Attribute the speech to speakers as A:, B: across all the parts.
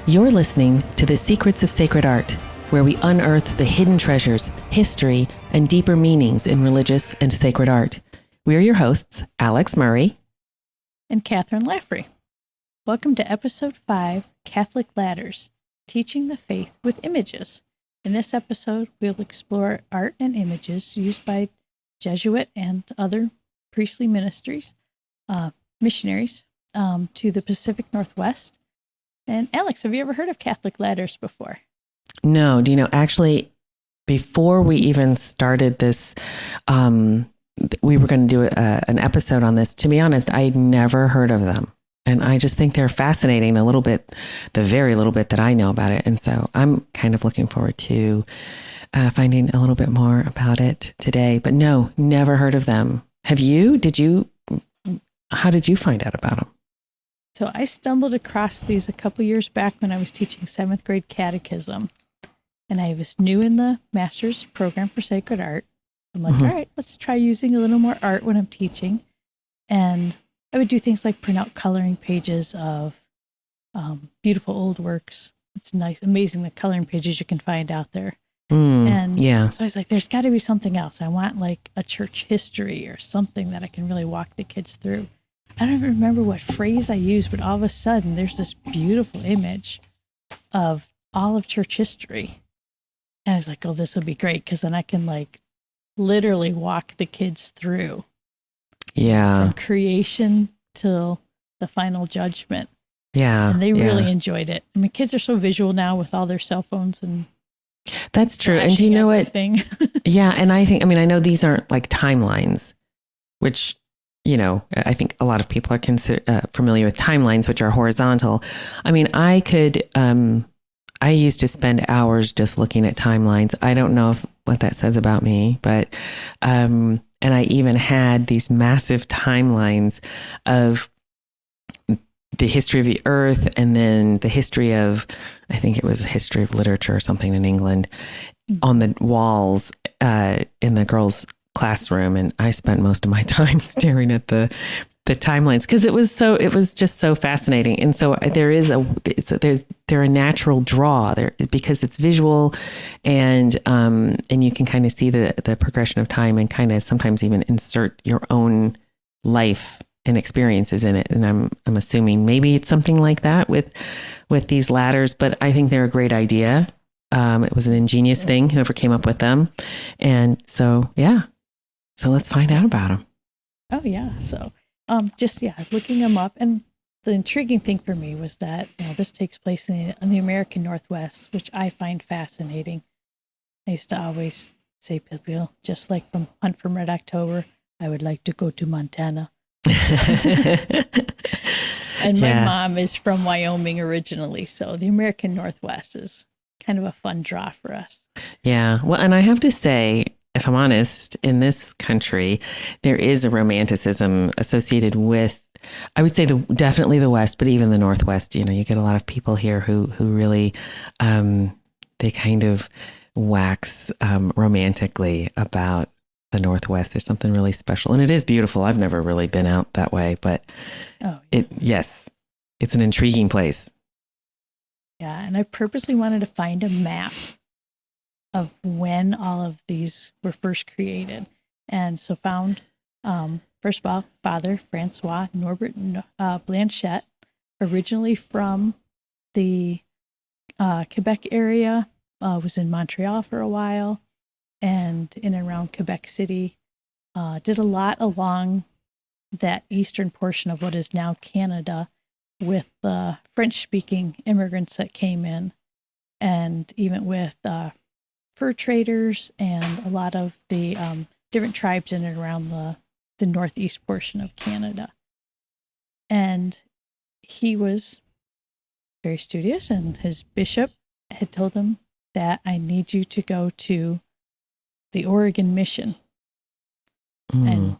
A: You're listening to The Secrets of Sacred Art, where we unearth the hidden treasures, history, and deeper meanings in religious and sacred art. We're your hosts, Alix Murray
B: and Kathryn Laffrey. Welcome to Episode 5, Catholic Ladders, Teaching the Faith with Images. In this episode, we'll explore art and images used by Jesuit and other priestly missionaries to the Pacific Northwest. And Alix, have you ever heard of Catholic ladders before?
A: No. Do you know, actually, before we even started this, we were going to do an episode on this. To be honest, I'd never heard of them. And I just think they're fascinating, the very little bit that I know about it. And so I'm kind of looking forward to finding a little bit more about it today. But no, never heard of them. Have you? How did you find out about them?
B: So I stumbled across these a couple years back when I was teaching 7th grade catechism. And I was new in the master's program for sacred art. I'm like, all right, let's try using a little more art when I'm teaching. And I would do things like print out coloring pages of beautiful old works. It's nice, amazing the coloring pages you can find out there. So I was like, there's got to be something else. I want like a church history or something that I can really walk the kids through. I don't even remember what phrase I used, but all of a sudden there's this beautiful image of all of church history. And I was like, oh, this will be great because then I can like literally walk the kids through.
A: Yeah.
B: From creation till the final judgment.
A: Yeah.
B: And they really enjoyed it. I mean, kids are so visual now with all their cell phones and
A: that's true. And do you know
B: everything.
A: What? Yeah. And I know these aren't like timelines, which, I think a lot of people are familiar with timelines, which are horizontal. I mean, I used to spend hours just looking at timelines. I don't know what that says about me, but, and I even had these massive timelines of the history of the earth and then the history of, I think it was history of literature or something in England on the walls in the girls' classroom. And I spent most of my time staring at the timelines because it was just so fascinating. And so they're a natural draw there because it's visual and you can kind of see the progression of time and kind of sometimes even insert your own life and experiences in it. And I'm assuming maybe it's something like that with these ladders, but I think they're a great idea. It was an ingenious thing, whoever came up with them. And so, yeah. So let's find out about them.
B: Oh yeah. So looking them up. And the intriguing thing for me was that, this takes place in the American Northwest, which I find fascinating. I used to always say, people, just like from Hunt from Red October, I would like to go to Montana. And my mom is from Wyoming originally. So the American Northwest is kind of a fun draw for us.
A: Yeah. Well, and I have to say, if I'm honest, in this country, there is a romanticism associated with, I would say definitely the West, but even the Northwest. You get a lot of people here who really, they kind of wax romantically about the Northwest. There's something really special, and it is beautiful. I've never really been out that way, but it's an intriguing place.
B: Yeah, and I purposely wanted to find a map of when all of these were first created. And so found, first of all, Father Francois Norbert Blanchette, originally from the Quebec area, was in Montreal for a while and in and around Quebec City, did a lot along that eastern portion of what is now Canada with French-speaking immigrants that came in, and even with fur traders and a lot of the different tribes in and around the northeast portion of Canada. And he was very studious, and his bishop had told him that I need you to go to the Oregon mission. And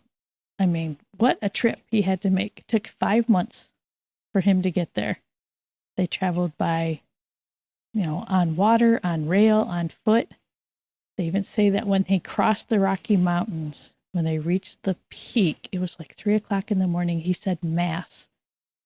B: I mean, what a trip he had to make. It took 5 months for him to get there. They traveled by, on water, on rail, on foot. They even say that when they crossed the Rocky Mountains, when they reached the peak, it was like 3:00 in the morning, he said Mass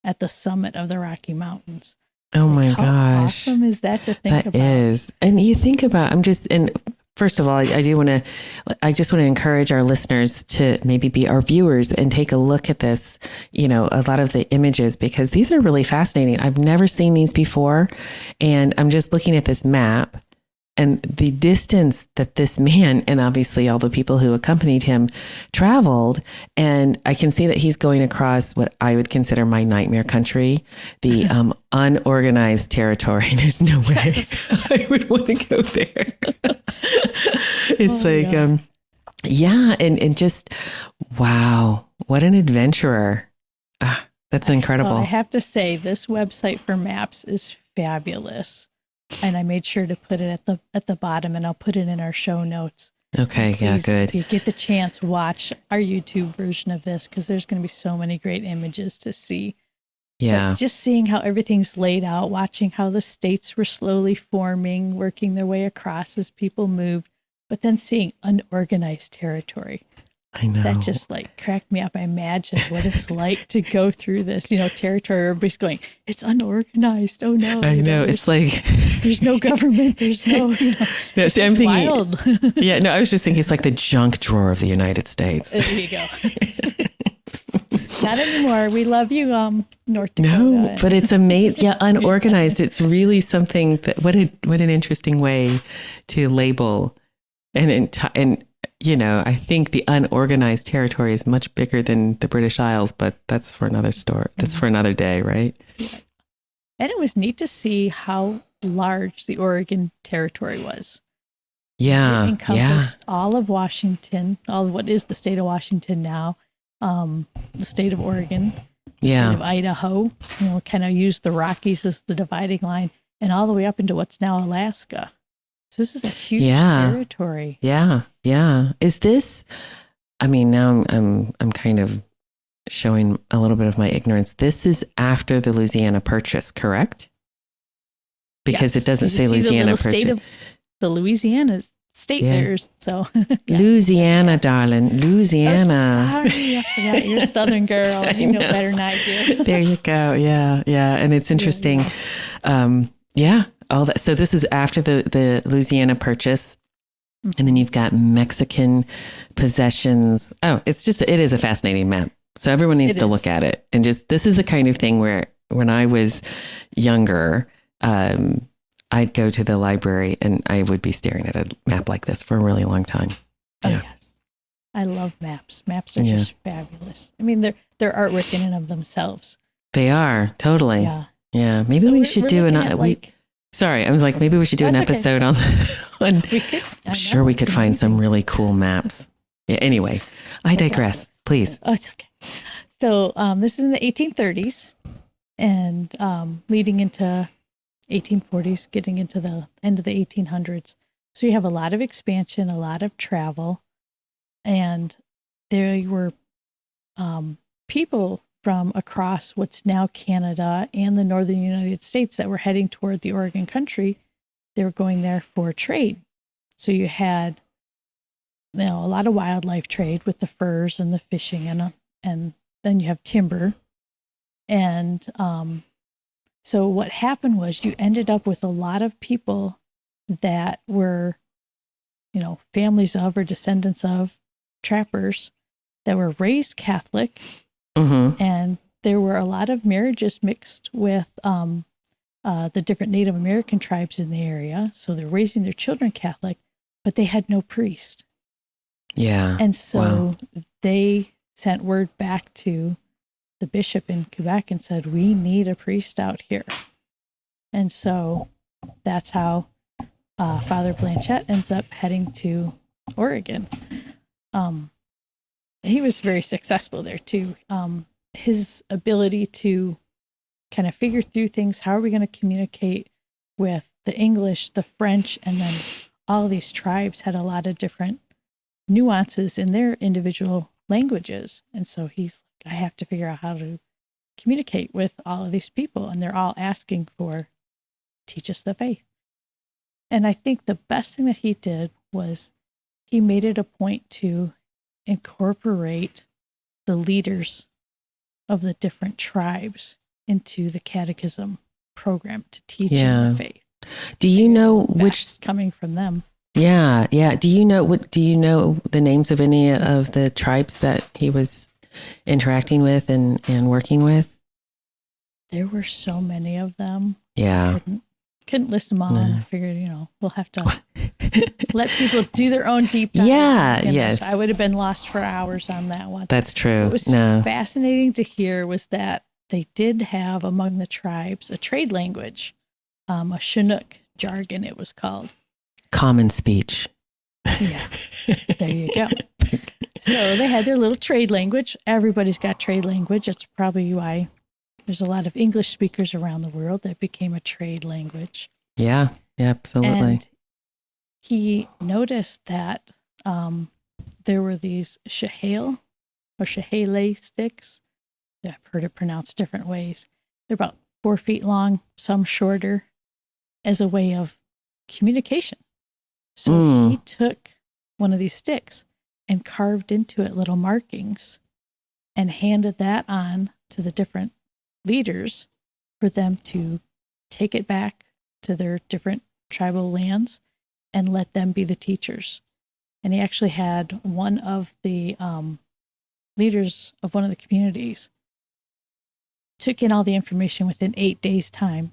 B: at the summit of the Rocky Mountains.
A: Oh my
B: How
A: gosh.
B: awesome is that to think
A: That
B: about?
A: is. And you think about, and first of all, I just want to encourage our listeners to maybe be our viewers and take a look at this, a lot of the images, because these are really fascinating. I've never seen these before. And I'm just looking at this map and the distance that this man and obviously all the people who accompanied him traveled. And I can see that he's going across what I would consider my nightmare country, the unorganized territory. There's no way I would want to go there. It's yeah. And just, wow, what an adventurer. That's incredible.
B: Well, I have to say, this website for maps is fabulous. And I made sure to put it at the bottom, and I'll put it in our show notes.
A: Okay, yeah, good.
B: If you get the chance, watch our YouTube version of this, because there's going to be so many great images to see.
A: Yeah.
B: But just seeing how everything's laid out, watching how the states were slowly forming, working their way across as people moved, but then seeing unorganized territory.
A: I know.
B: That just cracked me up. I imagine what it's like to go through this, territory. Everybody's going, it's unorganized. Oh no.
A: I know. It's like,
B: there's no government. There's no,
A: no, see, I'm thinking,
B: wild.
A: Yeah, no, I was just thinking it's like the junk drawer of the United States.
B: There you go. Not anymore. We love you, North Dakota.
A: No, but it's amazing. Yeah, unorganized. It's really something that, what an interesting way to label and I think the unorganized territory is much bigger than the British Isles, but that's for another story. That's for another day, right?
B: Yeah. And it was neat to see how large the Oregon territory was.
A: Yeah.
B: It encompassed all of Washington, all of what is the state of Washington now, the state of Oregon, the state of Idaho, kind of used the Rockies as the dividing line, and all the way up into what's now Alaska. So this is a huge territory.
A: Yeah. Yeah. Is this, now I'm kind of showing a little bit of my ignorance. This is after the Louisiana Purchase, correct? Because it doesn't say Louisiana Purchase.
B: The Louisiana state there. So
A: Louisiana, darling. Louisiana.
B: Oh, sorry, I forgot. You're a Southern girl. You know better than I do.
A: There you go. Yeah. Yeah. And it's interesting. Yeah. All that. So this is after the Louisiana Purchase. And then you've got Mexican possessions. Oh, it is a fascinating map. So everyone needs to look at it. And this is the kind of thing where when I was younger, I'd go to the library and I would be staring at a map like this for a really long time. Yeah.
B: Oh, yes. I love maps. Maps are just fabulous. They're artwork in and of themselves.
A: They are, totally.
B: Yeah.
A: Yeah. Maybe we should do sorry, I was like, maybe we should do an episode on.
B: We could.
A: I'm sure we could find some really cool maps. Yeah. Anyway, I digress. Please.
B: Oh, it's okay. So this is in the 1830s, and leading into 1840s, getting into the end of the 1800s. So you have a lot of expansion, a lot of travel, and there were people from across what's now Canada and the northern United States that were heading toward the Oregon country. They were going there for trade. So you had a lot of wildlife trade with the furs and the fishing, and then you have timber. And so what happened was you ended up with a lot of people that were, families of or descendants of trappers that were raised Catholic.
A: Mm-hmm.
B: And there were a lot of marriages mixed with the different Native American tribes in the area. So they're raising their children Catholic, but they had no priest.
A: Yeah.
B: And so they sent word back to the bishop in Quebec and said, we need a priest out here. And so that's how Father Blanchette ends up heading to Oregon. He was very successful there too. His ability to kind of figure through things. How are we going to communicate with the English, the French, and then all these tribes had a lot of different nuances in their individual languages. And so he's like, I have to figure out how to communicate with all of these people. And they're all asking for, teach us the faith. And I think the best thing that he did was he made it a point to incorporate the leaders of the different tribes into the catechism program to teach
A: Yeah.
B: them the faith.
A: Do you know
B: That's
A: which?
B: coming from them?
A: Yeah, yeah. Do you know the names of any of the tribes that he was interacting with and working with?
B: There were so many of them.
A: Yeah.
B: Couldn't list them all. And I figured, we'll have to let people do their own deep dive.
A: Yeah, yes.
B: I would have been lost for hours on that one.
A: That's true.
B: What was fascinating to hear was that they did have among the tribes a trade language, a Chinook jargon, it was called.
A: Common speech.
B: Yeah, there you go. So they had their little trade language. Everybody's got trade language. That's probably why there's a lot of English speakers around the world that became a trade language.
A: Yeah, absolutely.
B: And he noticed that there were these shahale or shahale sticks. I've heard it pronounced different ways. They're about 4 feet long, some shorter, as a way of communication. So he took one of these sticks and carved into it little markings and handed that on to the different leaders for them to take it back to their different tribal lands and let them be the teachers. And he actually had one of the leaders of one of the communities took in all the information within 8 days' time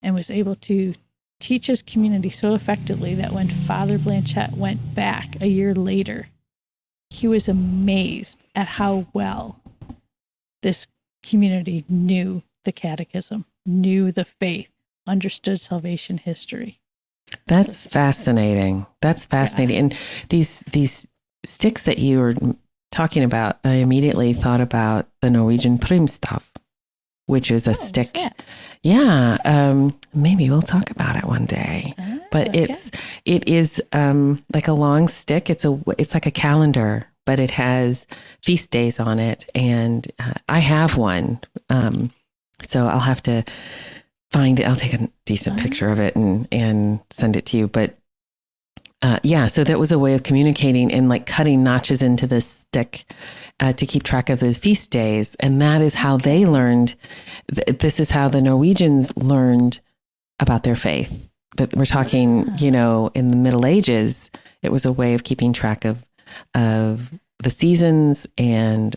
B: and was able to teach his community so effectively that when Father Blanchette went back a year later, he was amazed at how well this community knew the catechism, knew the faith, understood salvation history.
A: That's fascinating. That's fascinating. And these sticks that you were talking about, I immediately thought about the Norwegian primstav, which is a stick. Yeah. Maybe we'll talk about it one day. But it is like a long stick. It's like a calendar, but it has feast days on it. And I have one. So I'll have to find it. I'll take a decent picture of it and send it to you. But so that was a way of communicating and like cutting notches into the stick to keep track of the feast days. And that is how they learned. This is how the Norwegians learned about their faith. But we're talking, in the Middle Ages, it was a way of keeping track of the seasons and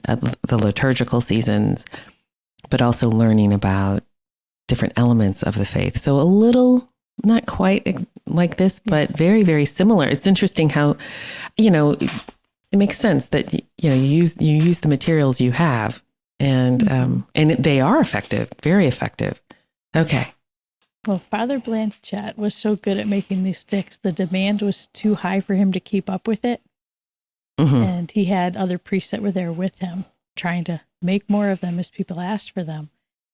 A: the liturgical seasons, but also learning about different elements of the faith. So a little, not quite like this, but very, very similar. It's interesting how, it makes sense that, you use the materials you have and they are effective, very effective. Okay.
B: Well, Father Blanchette was so good at making these sticks, the demand was too high for him to keep up with it. Mm-hmm. And he had other priests that were there with him trying to make more of them as people asked for them,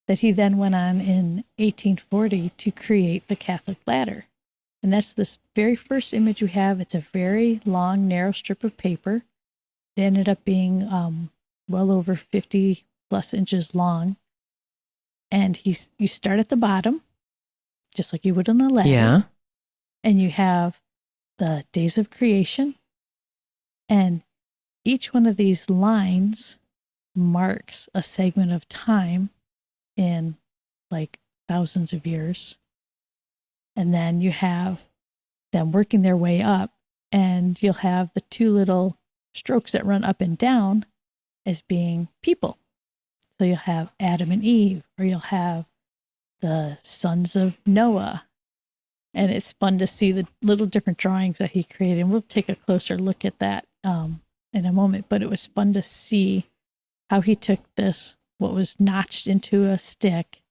B: that he then went on in 1840 to create the Catholic ladder. And that's this very first image we have. It's a very long, narrow strip of paper. It ended up being well over 50 plus inches long. And you start at the bottom, just like you would on a ladder.
A: Yeah. And
B: you have the days of creation. And each one of these lines marks a segment of time in like thousands of years. And then you have them working their way up, and you'll have the two little strokes that run up and down as being people. So you'll have Adam and Eve, or you'll have the sons of Noah. And it's fun to see the little different drawings that he created. And we'll take a closer look at that in a moment. But it was fun to see how he took this, what was notched into a stick,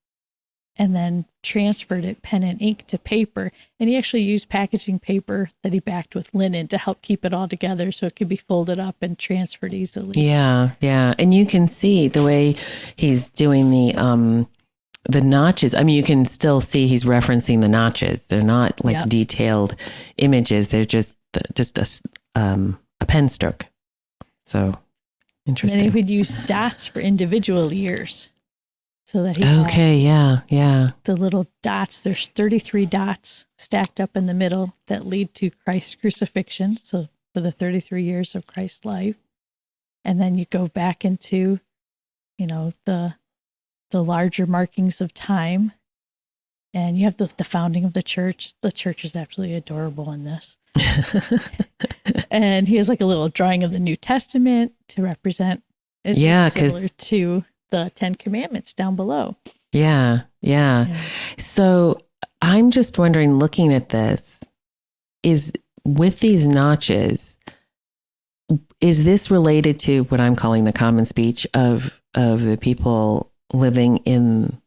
B: and then transferred it pen and ink to paper. And he actually used packaging paper that he backed with linen to help keep it all together so it could be folded up and transferred easily.
A: Yeah, yeah. And you can see the way he's doing the notches. I mean, you can still see he's referencing the notches. They're not like detailed images. They're just a pen stroke. So interesting.
B: And he would use dots for individual years. So that he the little dots, there's 33 dots stacked up in the middle that lead to Christ's crucifixion. So for the 33 years of Christ's life. And then you go back into, the larger markings of time. And you have the founding of the church. The church is absolutely adorable in this. And he has like a little drawing of the New Testament to represent. It's similar to the 10 Commandments down below.
A: Yeah. So I'm just wondering, looking at this, is with these notches, is this related to what I'm calling the common speech of the people living in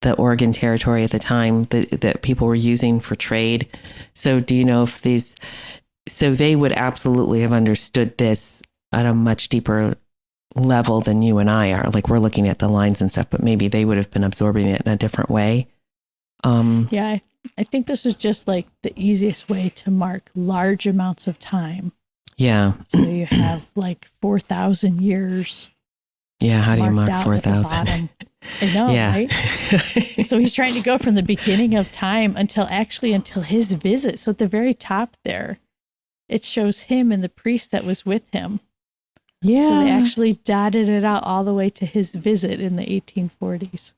A: the Oregon Territory at the time that people were using for trade? So do you know if so they would absolutely have understood this at a much deeper level than you and I are. Like, we're looking at the lines and stuff, but maybe they would have been absorbing it in a different way.
B: Yeah, I think this was just like the easiest way to mark large amounts of time.
A: Yeah.
B: So you have like 4,000 years.
A: Yeah, how do you mark 4,000?
B: I know, right? So he's trying to go from the beginning of time until his visit. So at the very top there, it shows him and the priest that was with him. Yeah. So they actually dotted it out all the way to his visit in the 1840s.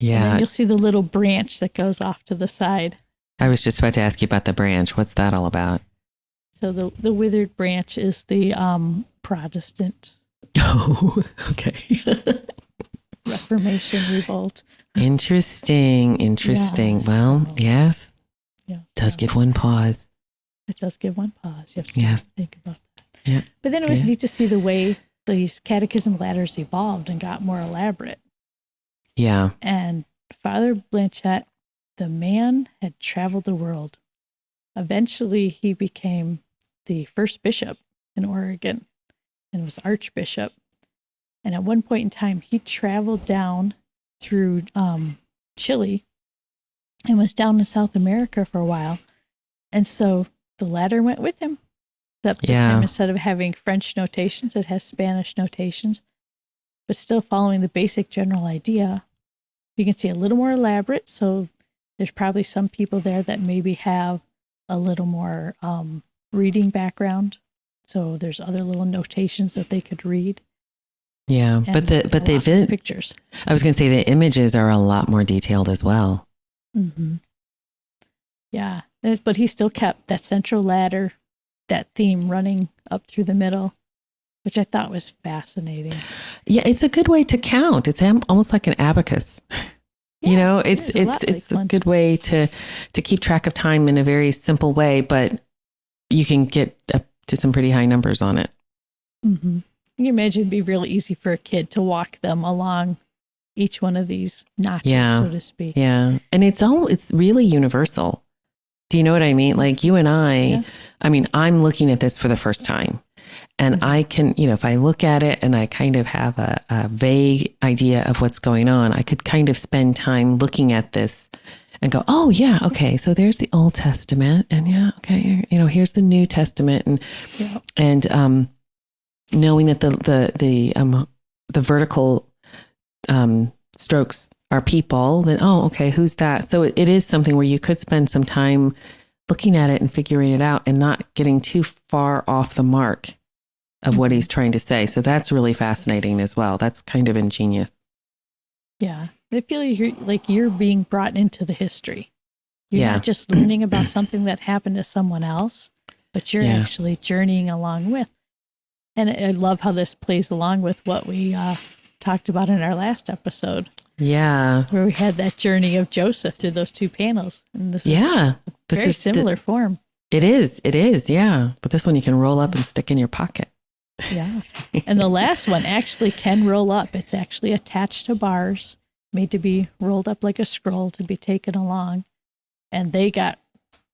A: Yeah.
B: And then you'll see the little branch that goes off to the side.
A: I was just about to ask you about the branch. What's that all about?
B: So the withered branch is the Protestant.
A: Oh, okay.
B: Reformation revolt.
A: Interesting.
B: Yeah,
A: well,
B: so,
A: yes.
B: Yeah,
A: Does give one pause.
B: It does give one pause. You have to think about that.
A: Yeah.
B: But then it was neat to see the way these catechism ladders evolved and got more elaborate.
A: Yeah.
B: And Father Blanchette, the man had traveled the world. Eventually, he became the first bishop in Oregon and was archbishop. And at one point in time, he traveled down through Chile and was down in South America for a while. And so the ladder went with him. Except this time, instead of having French notations, it has Spanish notations, but still following the basic general idea. You can see a little more elaborate. So there's probably some people there that maybe have a little more reading background. So there's other little notations that they could read.
A: Yeah,
B: and
A: but the
B: pictures.
A: I was going to say the images are a lot more detailed as well.
B: Mm-hmm. Yeah, but he still kept that central ladder, that theme running up through the middle, which I thought was fascinating.
A: Yeah, it's a good way to count. It's almost like an abacus.
B: Yeah,
A: it's a good way to keep track of time in a very simple way, but you can get up to some pretty high numbers on it.
B: Mm-hmm. You can imagine it'd be really easy for a kid to walk them along each one of these notches, so to speak.
A: Yeah, and it's really universal. Do you know what I mean? Like you and I mean, I'm looking at this for the first time. And I can, if I look at it and I kind of have a vague idea of what's going on, I could kind of spend time looking at this and go, oh yeah, okay, so there's the Old Testament, and here's the New Testament, and knowing that the vertical strokes are people, then okay, who's that? So it is something where you could spend some time looking at it and figuring it out, and not getting too far off the mark of what he's trying to say. So that's really fascinating as well. That's kind of ingenious.
B: Yeah. I feel you're being brought into the history. You're not just learning about something that happened to someone else, but you're actually journeying along with. And I love how this plays along with what we talked about in our last episode.
A: Yeah.
B: Where we had that journey of Joseph through those two panels. And this is very similar form.
A: It is. Yeah. But this one you can roll up and stick in your pocket.
B: Yeah. And the last one actually can roll up. It's actually attached to bars, made to be rolled up like a scroll to be taken along. And they got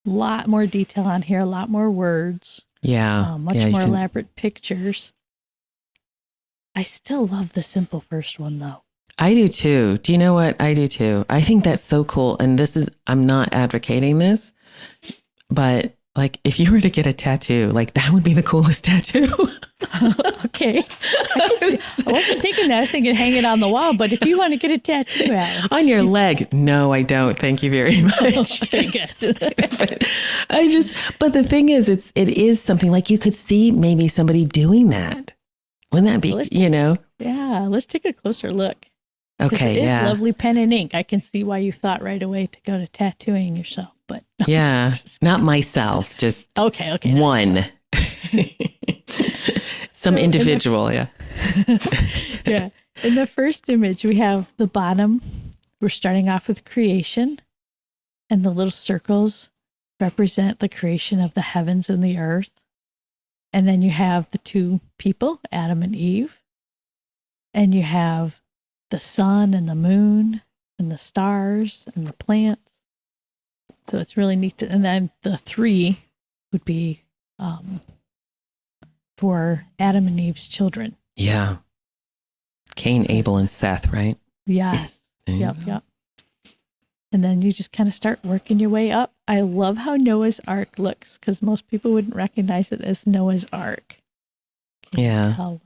B: a lot more detail on here, a lot more words.
A: Yeah.
B: Much more elaborate pictures. I still love the simple first one, though.
A: I do too. Do you know what? I do too. I think that's so cool. And I'm not advocating this, but like if you were to get a tattoo, like that would be the coolest tattoo.
B: Okay. I wasn't thinking that. I was thinking hang it on the wall, but if you want to get a tattoo, Alex.
A: On your leg. No, I don't. Thank you very much.
B: Okay, good.
A: but the thing is, it is something like you could see maybe somebody doing that. Wouldn't that be,
B: Yeah, let's take a closer look.
A: Okay,
B: it is
A: yeah.
B: lovely pen and ink. I can see why you thought right away to go to tattooing yourself, but
A: Yeah, not myself, just
B: okay,
A: one. Some
B: So
A: individual, yeah.
B: yeah. In the first image, we have the bottom. We're starting off with creation, and the little circles represent the creation of the heavens and the earth. And then you have the two people, Adam and Eve. And you have the sun and the moon and the stars and the plants. So it's really neat. And then the three would be for Adam and Eve's children.
A: Yeah. Cain, Abel, and Seth, right?
B: Yes. Yep. And then you just kind of start working your way up. I love how Noah's Ark looks because most people wouldn't recognize it as Noah's Ark.
A: Yeah.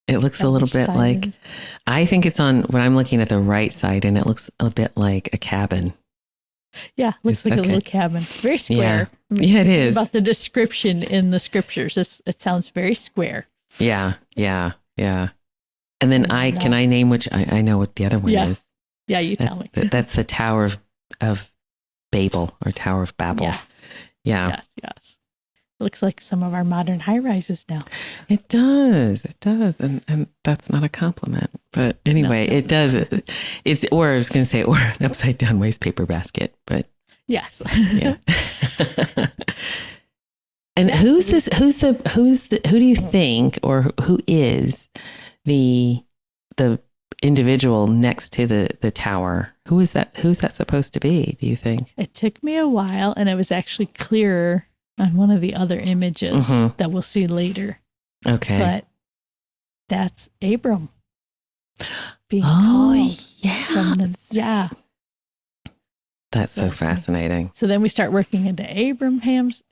A: It looks a little bit like, I think it's on, when I'm looking at the right side, and it looks a bit like a cabin.
B: Yeah, looks like a little cabin. Very square.
A: Yeah, it is.
B: About the description in the scriptures, it sounds very square.
A: Yeah. And then can I name which, I know what the other one is.
B: Yeah, you tell me.
A: That's the Tower of Babel, or Tower of Babel.
B: Yes.
A: Yeah.
B: Yes. Looks like some of our modern high rises now.
A: It does. And that's not a compliment. But anyway, it does. It's, or I was going to say, or an upside down waste paper basket, but.
B: Yes.
A: Yeah. And who do you think, or who is the individual next to the tower? Who's that supposed to be, do you think?
B: It took me a while, and it was actually clearer on one of the other images that we'll see later.
A: Okay.
B: But that's Abram being called.
A: Yeah. That's so fascinating.
B: So then we start working into Abraham's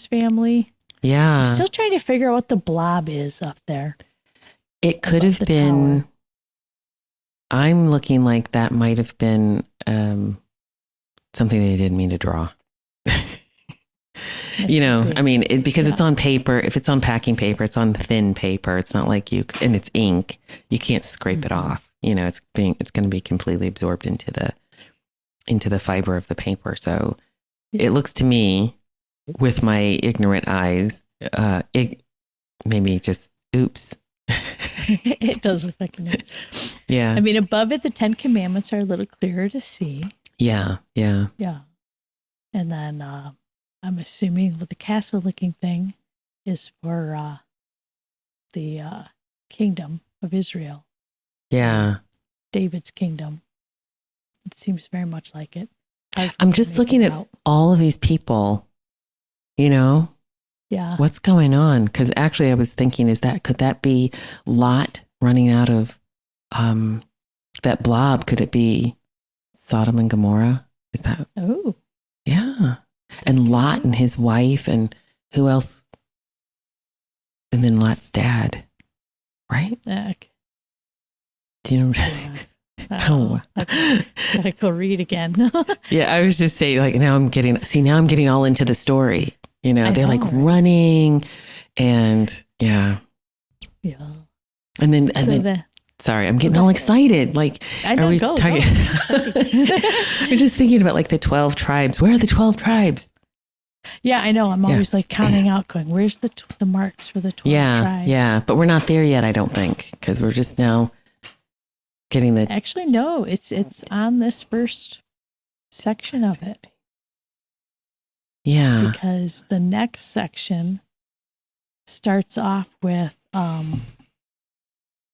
B: family.
A: Yeah.
B: I'm still trying to figure out what the blob is up there.
A: It could have been, tower. I'm looking like that might have been something they didn't mean to draw. I mean, because it's on paper. If it's on packing paper, it's on thin paper. It's not like and it's ink. You can't scrape it off. It's going to be completely absorbed into the fiber of the paper. So it looks to me, with my ignorant eyes, maybe just oops.
B: It does look like an oops.
A: Yeah.
B: I mean, above it, the 10 Commandments are a little clearer to see.
A: Yeah.
B: And then I'm assuming that the castle-looking thing is for the kingdom of Israel.
A: Yeah.
B: David's kingdom. It seems very much like it.
A: I'm just looking at all of these people,
B: Yeah.
A: What's going on? Because actually I was thinking, could that be Lot running out of that blob? Could it be Sodom and Gomorrah? Is that?
B: Oh.
A: Yeah. And Lot and his wife, and who else? And then Lot's dad, right? Do you know?
B: Oh, I gotta go read again.
A: Yeah, I was just saying, now I'm getting all into the story. They're like running, and yeah. And then sorry, I'm getting all excited.
B: I know,
A: are we talking? I'm just thinking about the 12 tribes. Where are the 12 tribes?
B: Yeah, I know. I'm always counting out, going, "Where's the marks for the 12 tribes?"
A: Yeah, but we're not there yet, I don't think, because we're just now getting the.
B: Actually, no. It's on this first section of it.
A: Yeah.
B: Because the next section starts off with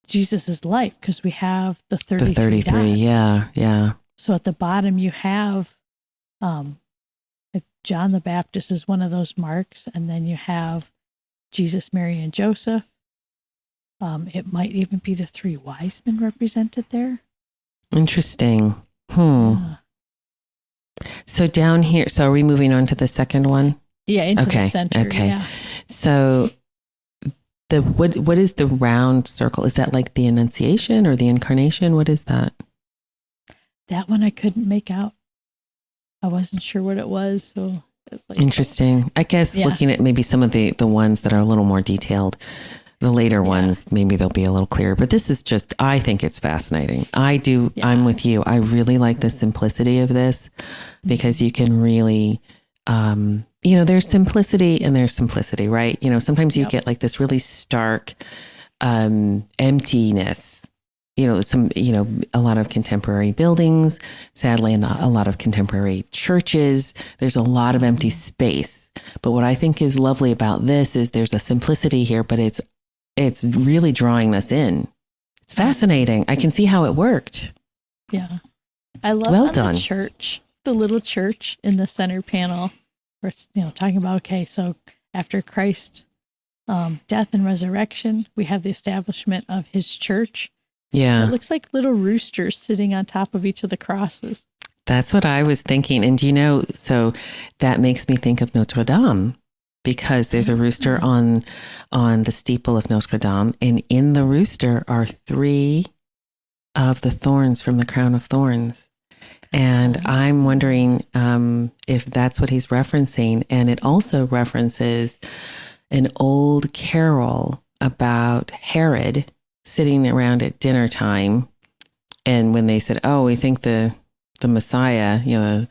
B: Jesus's life, because we have the 33 dots.
A: Yeah.
B: So at the bottom you have John the Baptist is one of those marks, and then you have Jesus, Mary, and Joseph. It might even be the 3 wise men represented there.
A: Interesting. So down here, are we moving on to the second one?
B: Yeah, into the center.
A: Okay.
B: Yeah.
A: So what is the round circle? Is that like the Annunciation or the Incarnation? What is that?
B: That one I couldn't make out. I wasn't sure what it was. So it's
A: interesting. I guess looking at maybe some of the ones that are a little more detailed, The later ones, maybe they'll be a little clearer, but this is just, I think it's fascinating. I'm with you. I really like the simplicity of this because you can really, there's simplicity and there's simplicity, right? Sometimes you get like this really stark emptiness, a lot of contemporary buildings, sadly, not a lot of contemporary churches. There's a lot of empty space. But what I think is lovely about this is there's a simplicity here, but it's really drawing us in. It's fascinating. I can see how it worked.
B: Yeah. I love the church, the little church in the center panel where it's, talking about, okay, so after Christ's death and resurrection, we have the establishment of his church.
A: Yeah.
B: It looks like little roosters sitting on top of each of the crosses.
A: That's what I was thinking. And so that makes me think of Notre Dame, because there's a rooster on the steeple of Notre Dame, and in the rooster are 3 of the thorns from the crown of thorns. And I'm wondering if that's what he's referencing. And it also references an old carol about Herod sitting around at dinner time. And when they said, oh, we think the Messiah, the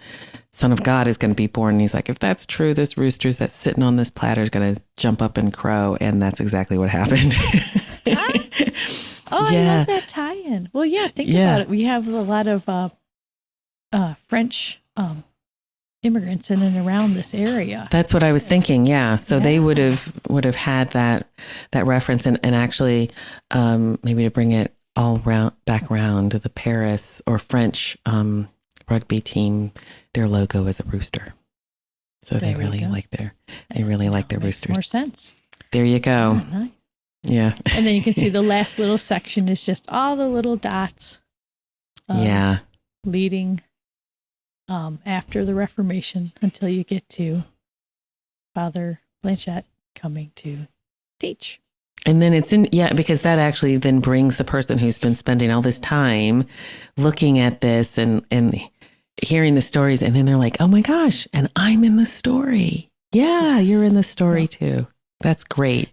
A: Son of God is going to be born. And he's like, if that's true, this rooster that's sitting on this platter is going to jump up and crow. And that's exactly what happened.
B: I love that tie-in. Well, think about it. We have a lot of French immigrants in and around this area.
A: That's what I was thinking. Yeah. So they would have had that reference, and actually maybe to bring it all back around to the Paris or French rugby team, their logo is a rooster. So they really like their roosters.
B: More sense.
A: There you go.
B: Oh, nice.
A: Yeah.
B: And then you can see the last little section is just all the little dots. Leading after the Reformation until you get to Father Blanchette coming to teach.
A: And then it's because that actually then brings the person who's been spending all this time looking at this and hearing the stories, and then they're like, oh my gosh, and I'm in the story. Yeah, yes. You're in the story too. That's great.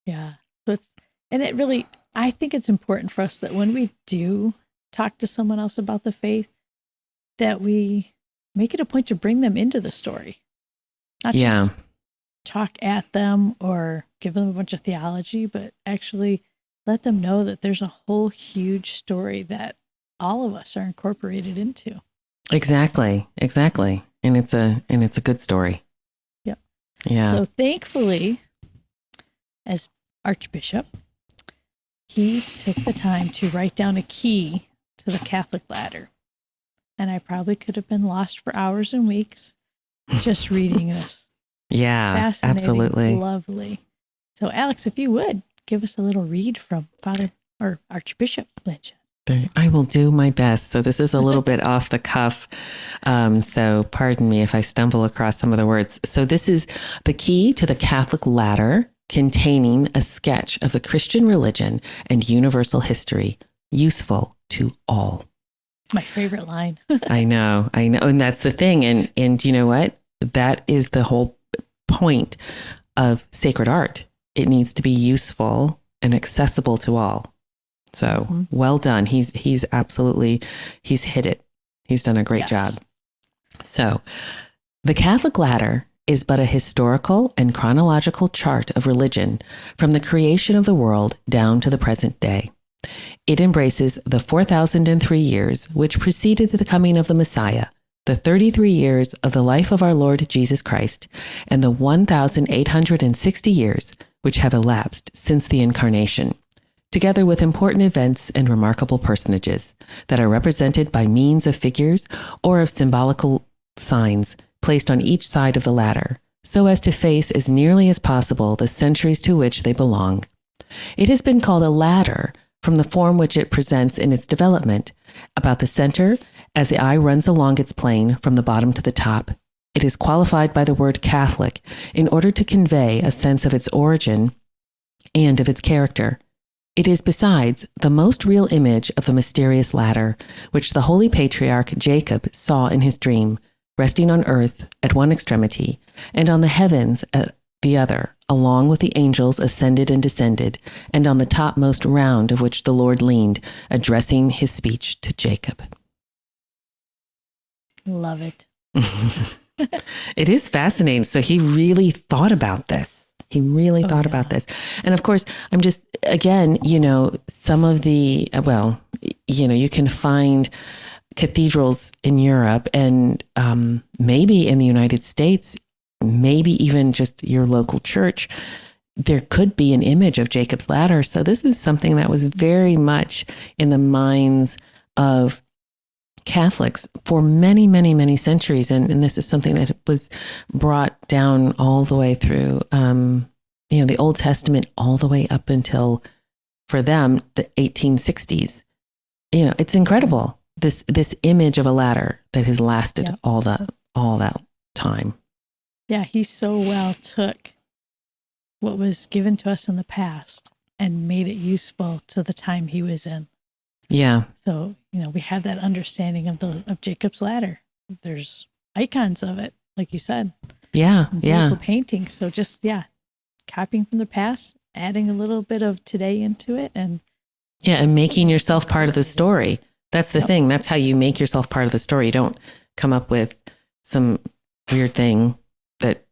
B: Yeah. So I think it's important for us that when we do talk to someone else about the faith, that we make it a point to bring them into the story. Not just talk at them or give them a bunch of theology, but actually let them know that there's a whole huge story that all of us are incorporated into. Exactly.
A: And it's a good story.
B: Yep.
A: Yeah.
B: So thankfully, as Archbishop, he took the time to write down a key to the Catholic ladder. And I probably could have been lost for hours and weeks just reading this.
A: Yeah,
B: fascinating,
A: absolutely.
B: Lovely. So Alix, if you would, give us a little read from Father or Archbishop Blanchette.
A: I will do my best. So this is a little bit off the cuff. So pardon me if I stumble across some of the words. So this is the key to the Catholic ladder, containing a sketch of the Christian religion and universal history, useful to all.
B: My favorite line.
A: I know. And that's the thing. And you know what? That is the whole point of sacred art. It needs to be useful and accessible to all. So well done. He's hit it. He's done a great job. So the Catholic ladder is but a historical and chronological chart of religion from the creation of the world down to the present day. It embraces the 4,003 years which preceded the coming of the Messiah, the 33 years of the life of our Lord Jesus Christ, and the 1,860 years which have elapsed since the Incarnation, together with important events and remarkable personages that are represented by means of figures or of symbolical signs placed on each side of the ladder, so as to face as nearly as possible the centuries to which they belong. It has been called a ladder from the form which it presents in its development, about the center, as the eye runs along its plane from the bottom to the top. It is qualified by the word Catholic in order to convey a sense of its origin and of its character. It is, besides, the most real image of the mysterious ladder, which the holy patriarch Jacob saw in his dream, resting on earth at one extremity, and on the heavens at the other, along with the angels, ascended and descended, and on the topmost round of which the Lord leaned, addressing his speech to Jacob.
B: Love it.
A: It is fascinating. So he really thought about this. He really thought about this. And of course, I'm just, again, some of the, you can find cathedrals in Europe and maybe in the United States, maybe even just your local church, there could be an image of Jacob's ladder. So this is something that was very much in the minds of Catholics for many, many, many centuries. And this is something that was brought down all the way through, the Old Testament, all the way up until, for them, the 1860s. It's incredible. This image of a ladder that has lasted all that time.
B: Yeah, he so well took what was given to us in the past and made it useful to the time he was in.
A: Yeah.
B: So, we have that understanding of Jacob's ladder. There's icons of it, like you said.
A: Yeah.
B: Beautiful paintings. So just, copying from the past, adding a little bit of today into it. And
A: making yourself part of the story. That's the thing. That's how you make yourself part of the story. You don't come up with some weird thing that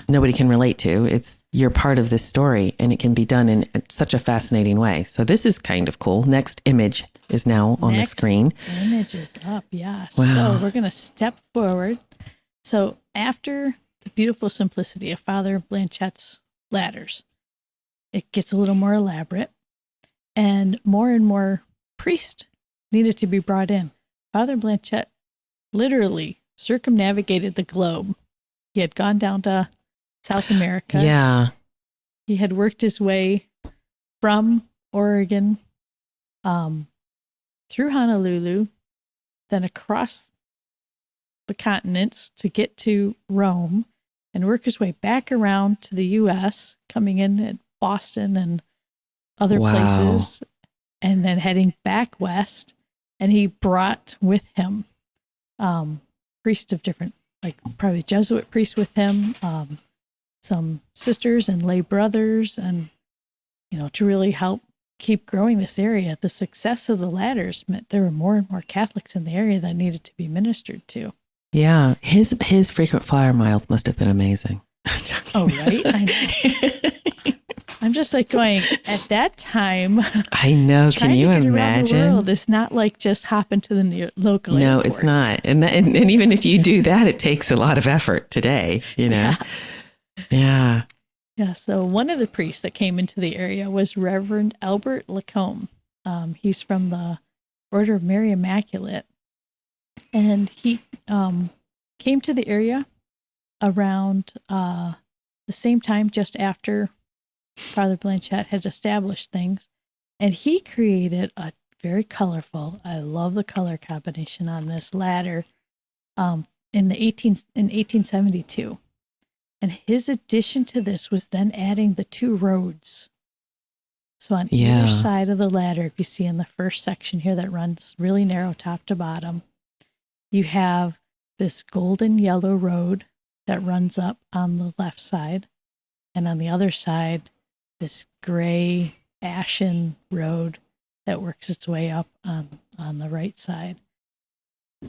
A: nobody can relate to. You're part of this story, and it can be done in such a fascinating way. So this is kind of cool. Next image is now on the screen.
B: Image is up, yeah.
A: Wow.
B: So we're going to step forward. So after the beautiful simplicity of Father Blanchette's ladders, it gets a little more elaborate, and more priests needed to be brought in. Father Blanchette literally circumnavigated the globe. He had gone down to South America.
A: Yeah.
B: He had worked his way from Oregon, through Honolulu, then across the continents to get to Rome, and work his way back around to the U.S., coming in at Boston and other places, and then heading back west. And he brought with him priests of different, like probably Jesuit priests with him, some sisters and lay brothers, and, to really help keep growing this area. The success of the ladders meant there were more and more Catholics in the area that needed to be ministered to.
A: Yeah. His frequent flyer miles must have been amazing.
B: Oh, right? I know. I'm just like going, at that time.
A: I know. Can you imagine?
B: Around the world, it's not like just hopping to the local airport.
A: No, it's not. And even if you do that, it takes a lot of effort today, Yeah.
B: Yeah. So one of the priests that came into the area was Reverend Albert Lacombe. He's from the Order of Mary Immaculate. And he came to the area around the same time, just after Father Blanchette had established things. And he created a very colorful, I love the color combination on this ladder, in 1872. And his addition to this was then adding the two roads. So on either side of the ladder, if you see in the first section here that runs really narrow top to bottom, you have this golden yellow road that runs up on the left side. And on the other side, this gray ashen road that works its way up on the right side.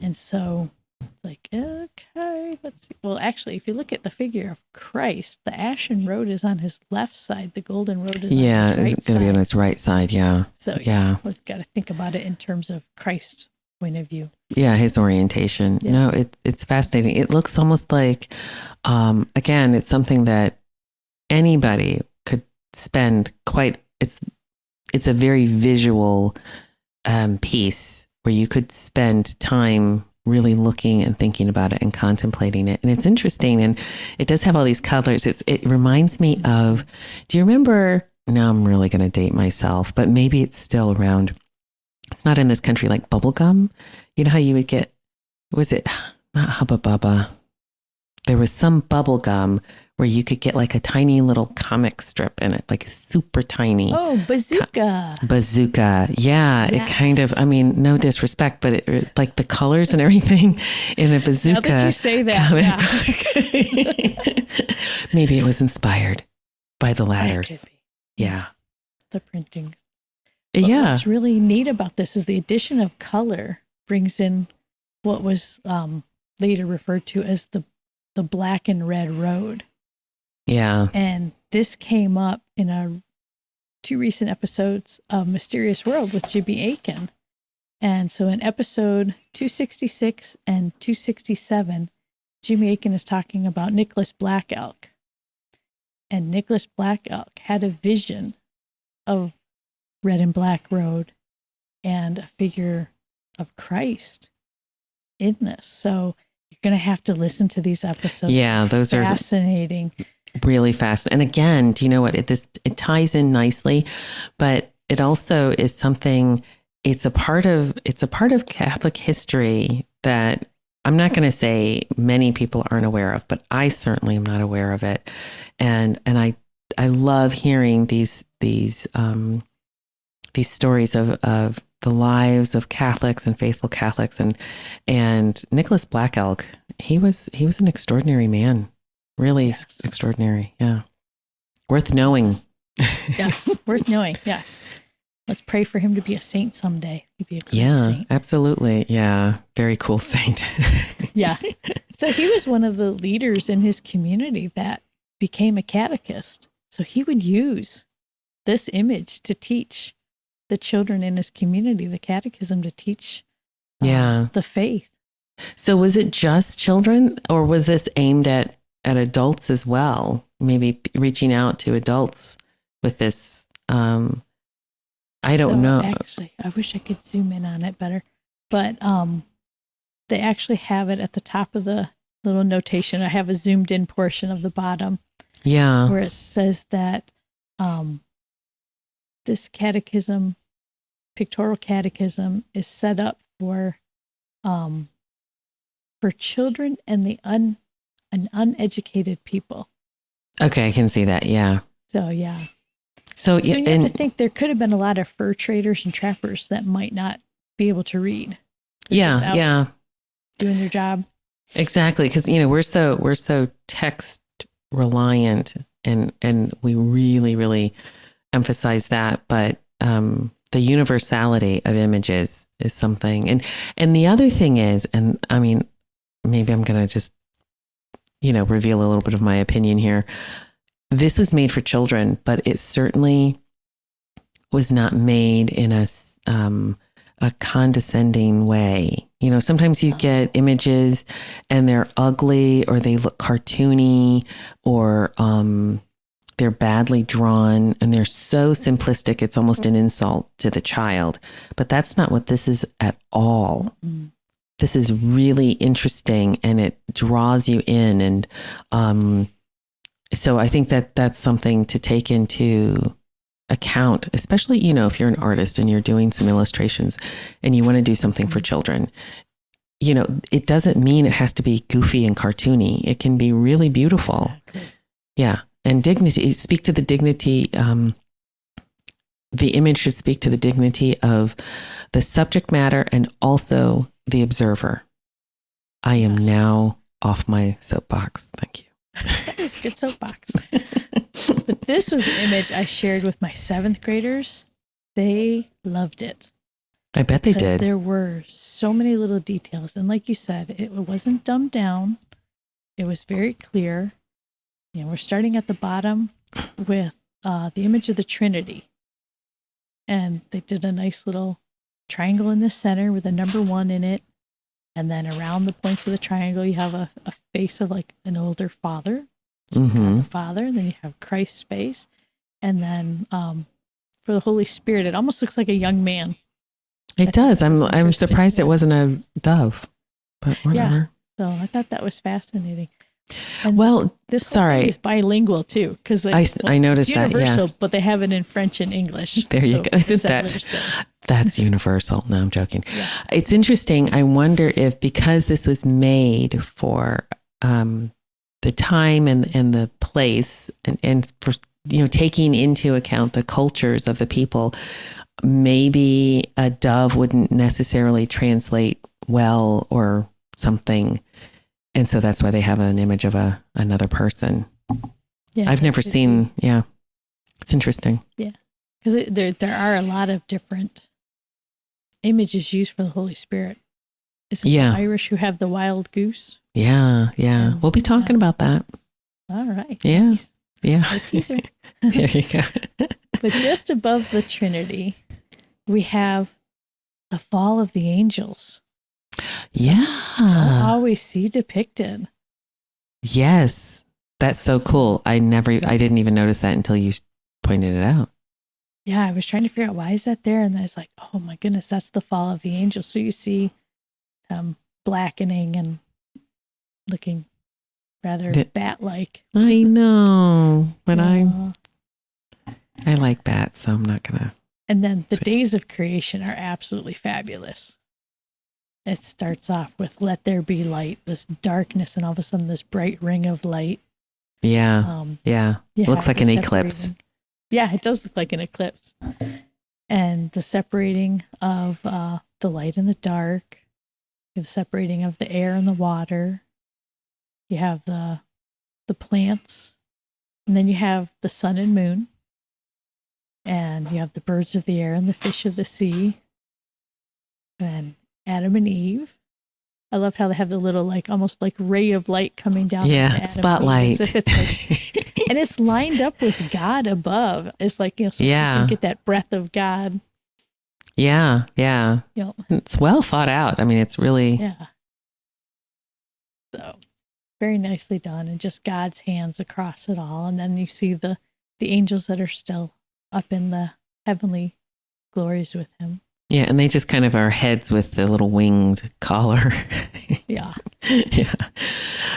B: And so it's like, okay, let's see. Well, actually, if you look at the figure of Christ, the ashen road is on his left side. The golden road is on his right side. Yeah, it's going to be
A: on his right side, yeah.
B: So we've got to think about it in terms of Christ's point of view.
A: Yeah, his orientation. Yeah. No, it's fascinating. It looks almost like, again, it's something that anybody could spend it's a very visual piece where you could spend time really looking and thinking about it and contemplating it. And it's interesting, and it does have all these colors. It reminds me of, do you remember, now I'm really going to date myself, but maybe it's still around. It's not in this country, like bubble gum. You know how you would get, was it not Hubba Bubba? There was some bubble gum where you could get like a tiny little comic strip in it, like super tiny.
B: Oh, Bazooka.
A: Bazooka. Yeah. Yes. It kind of, I mean, no disrespect, but it like the colors and everything in the Bazooka.
B: Now that you say that,
A: Maybe it was inspired By the
B: That
A: ladders.
B: could be.
A: Yeah.
B: The printing. But
A: Yeah.
B: what's really neat about this is the addition of color brings in what was later referred to as the black and red road.
A: Yeah.
B: And this came up in our 2 recent episodes of Mysterious World with Jimmy Aiken. And so in episode 266 and 267, Jimmy Aiken is talking about Nicholas Black Elk. And Nicholas Black Elk had a vision of red and black road and a figure of Christ in this. So you're going to have to listen to these episodes.
A: Yeah, those are
B: fascinating.
A: Really fast. And again, do you know what? It ties in nicely, but it also is something. It's a part of Catholic history that I'm not going to say many people aren't aware of, but I certainly am not aware of it. And I love hearing these stories of the lives of Catholics and faithful Catholics, and Nicholas Black Elk. He was an extraordinary man. Really extraordinary. Yeah. Worth knowing.
B: Yes. Worth knowing. Yes. Let's pray for him to be a saint someday. He'd be a great saint.
A: Absolutely. Yeah. Very cool saint.
B: Yeah. So he was one of the leaders in his community that became a catechist. So he would use this image to teach the children in his community, the catechism, to teach the faith. So
A: was it just children, or was this aimed at adults as well? Maybe reaching out to adults with this. I don't know.
B: Actually, I wish I could zoom in on it better, but they actually have it at the top of the little notation. I have a zoomed in portion of the bottom.
A: Yeah.
B: Where it says that this catechism, pictorial catechism, is set up for children and an uneducated people.
A: Okay, I can see that. Yeah.
B: So yeah.
A: So
B: you have to think there could have been a lot of fur traders and trappers that might not be able to read. They're just out doing their job. Exactly,
A: because we're so text reliant, and we really, really emphasize that. But the universality of images is something, and the other thing is, and I mean, maybe I'm gonna just reveal a little bit of my opinion here. This was made for children, but it certainly was not made in a condescending way. Sometimes you get images and they're ugly, or they look cartoony, or they're badly drawn, and they're so simplistic it's almost an insult to the child. But that's not what this is at all. Mm-hmm. This is really interesting, and it draws you in, and so I think that that's something to take into account, especially, if you're an artist and you're doing some illustrations and you want to do something for children. It doesn't mean it has to be goofy and cartoony. It can be really beautiful. Exactly. Yeah. And dignity, speak to the dignity. The image should speak to the dignity of the subject matter and also the observer. I am now off my soapbox. Thank you.
B: That is a good soapbox. But this was the image I shared with my 7th graders. They loved it.
A: I bet they did.
B: There were so many little details. And like you said, it wasn't dumbed down. It was very clear. We're starting at the bottom with the image of the Trinity. And they did a nice little triangle in the center with a number 1 in it. And then around the points of the triangle, you have a face of like an older father. So
A: mm-hmm.
B: the Father. Then you have Christ's face. And then for the Holy Spirit, it almost looks like a young man.
A: It does. I'm surprised it wasn't a dove, but whatever.
B: Yeah. So I thought that was fascinating. And this
A: sorry,
B: is bilingual too, because
A: I noticed
B: it's universal,
A: that. Yeah,
B: but they have it in French and English.
A: There you go. Isn't that's universal? No, I'm joking. Yeah. It's interesting. I wonder if because this was made for the time and the place, and for taking into account the cultures of the people, maybe a dove wouldn't necessarily translate well or something. And so that's why they have an image of another person. Yeah, I've never seen. Yeah, It's interesting.
B: Because there are a lot of different images used for the Holy Spirit. Is it the Irish who have the wild goose?
A: Yeah. We'll be talking about that.
B: All right.
A: Yeah.
B: Nice.
A: Yeah.
B: A teaser.
A: There you go.
B: But just above the Trinity, we have the fall of the angels.
A: Yeah.
B: Don't always see depicted.
A: Yes. That's so cool. I didn't even notice that until you pointed it out.
B: Yeah, I was trying to figure out why is that there, and then it's like, oh my goodness, that's the fall of the angels. So you see blackening and looking rather bat-like.
A: I know, but I like bats, so I'm not gonna.
B: And then the days of creation are absolutely fabulous. It starts off with "Let there be light," this darkness, and all of a sudden this bright ring of light.
A: Yeah, looks like an eclipse.
B: Yeah, it does look like an eclipse. And the separating of the light and the dark, the separating of the air and the water. You have the plants, and then you have the sun and moon, and you have the birds of the air and the fish of the sea, and Adam and Eve. I love how they have the little, like, almost like ray of light coming down.
A: Yeah, spotlight.
B: And it's lined up with God above. It's like, so you can get that breath of God.
A: Yeah. It's well thought out. I mean, it's really.
B: Yeah. So very nicely done, and just God's hands across it all. And then you see the angels that are still up in the heavenly glories with him.
A: Yeah, and they just kind of are heads with the little winged collar.
B: Yeah.
A: Yeah.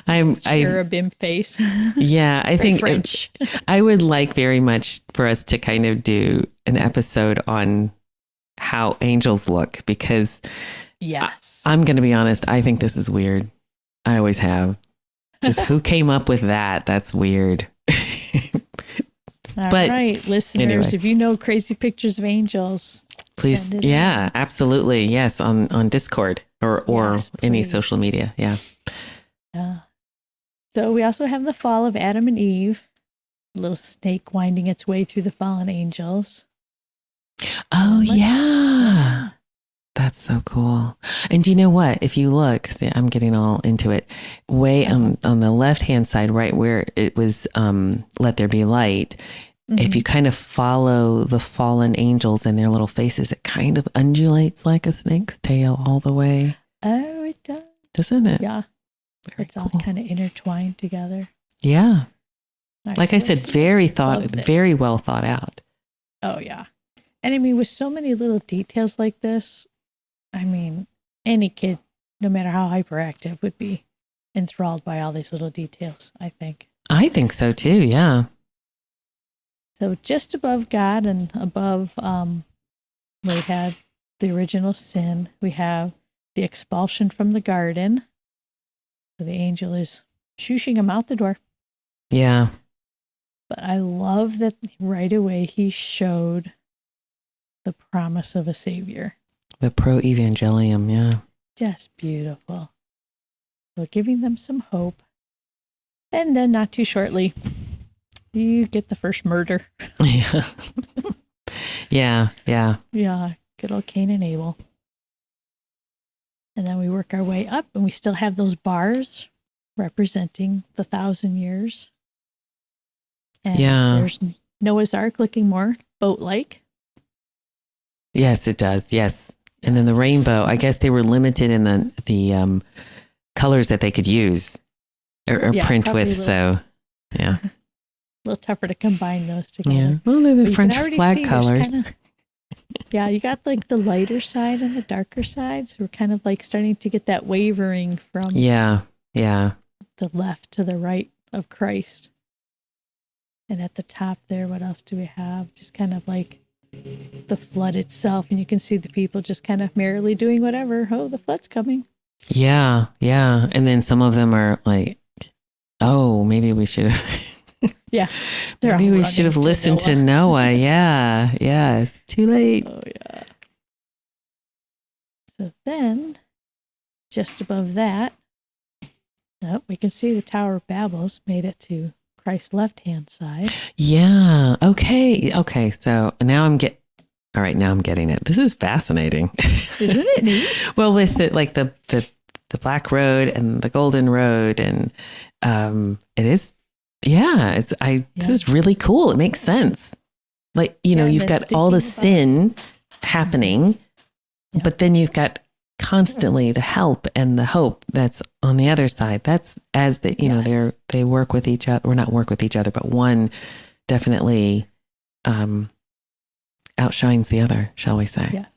B: Cherubim face.
A: Yeah, I think
B: French.
A: I would like very much for us to kind of do an episode on how angels look, because
B: yes,
A: I'm going to be honest, I think this is weird. I always have. Just who came up with that? That's weird.
B: All right, listeners, anyway. If you know crazy pictures of angels,
A: please, yeah, absolutely. Yes, on Discord or yes, any social media. Yeah.
B: So we also have the fall of Adam and Eve, a little snake winding its way through the fallen angels.
A: Oh, yeah. That's so cool. And do you know what? If you look, see, I'm getting all into it, way on the left-hand side, right where it was let there be light, if you kind of follow the fallen angels and their little faces, it kind of undulates like a snake's tail all the way.
B: Oh, it does.
A: Doesn't it?
B: Yeah. Very cool. All kind of intertwined together.
A: Yeah. Like I said, very well thought out.
B: Oh, yeah. And I mean, with so many little details like this, I mean, any kid, no matter how hyperactive, would be enthralled by all these little details, I think.
A: I think so too, yeah.
B: So just above God and above where we had the original sin, we have the expulsion from the garden. So the angel is shooshing him out the door.
A: Yeah.
B: But I love that right away he showed the promise of a savior.
A: The pro-evangelium, yeah.
B: Just beautiful. So giving them some hope. And then not too shortly, you get the first murder.
A: Yeah. Yeah.
B: Yeah, good old Cain and Abel. And then we work our way up, and we still have those bars representing the 1,000 years. And there's Noah's Ark looking more boat-like.
A: Yes, it does. Yes. And then the rainbow, I guess they were limited in the colors that they could use or print with. So, yeah.
B: A little tougher to combine those together.
A: Yeah. Well, they're the French flag colors.
B: Yeah, you got like the lighter side and the darker side. So we're kind of like starting to get that wavering from the left to the right of Christ. And at the top there, what else do we have? Just kind of like the flood itself. And you can see the people just kind of merrily doing whatever. Oh, the flood's coming.
A: Yeah. And then some of them are like, oh, maybe we should have.
B: Yeah.
A: Maybe we should have listened to Noah. Yeah. It's too late.
B: Oh, yeah. So then, just above that, we can see the Tower of Babel's made it to Christ's left-hand side.
A: Yeah. Okay. Okay. So now all right, now I'm getting it. This is fascinating.
B: Isn't it neat?
A: Well, with the black road and the golden road, and it is, yeah, this is really cool. It makes sense. Like, you've got all the sin happening, but then you've got constantly the help and the hope that's on the other side. That's as they work with each other, or not work with each other, but one definitely outshines the other, shall we say.
B: Yes.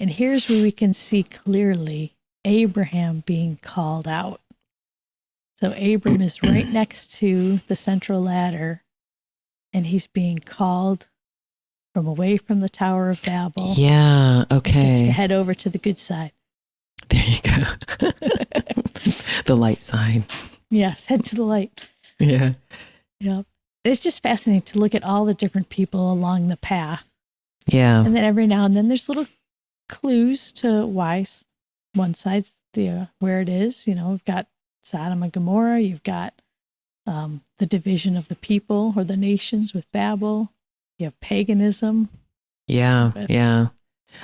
B: And here's where we can see clearly Abraham being called out. So Abram is right next to the central ladder, and he's being called from away from the Tower of Babel.
A: Yeah, okay.
B: He gets to head over to the good side.
A: There you go. The light side.
B: Yes, head to the light.
A: Yeah.
B: Yep. It's just fascinating to look at all the different people along the path.
A: Yeah.
B: And then every now and then there's little clues to why one side's where it is. We've got Sodom and Gomorrah. You've got the division of the people or the nations with Babel. You have paganism.
A: Yeah. Yeah.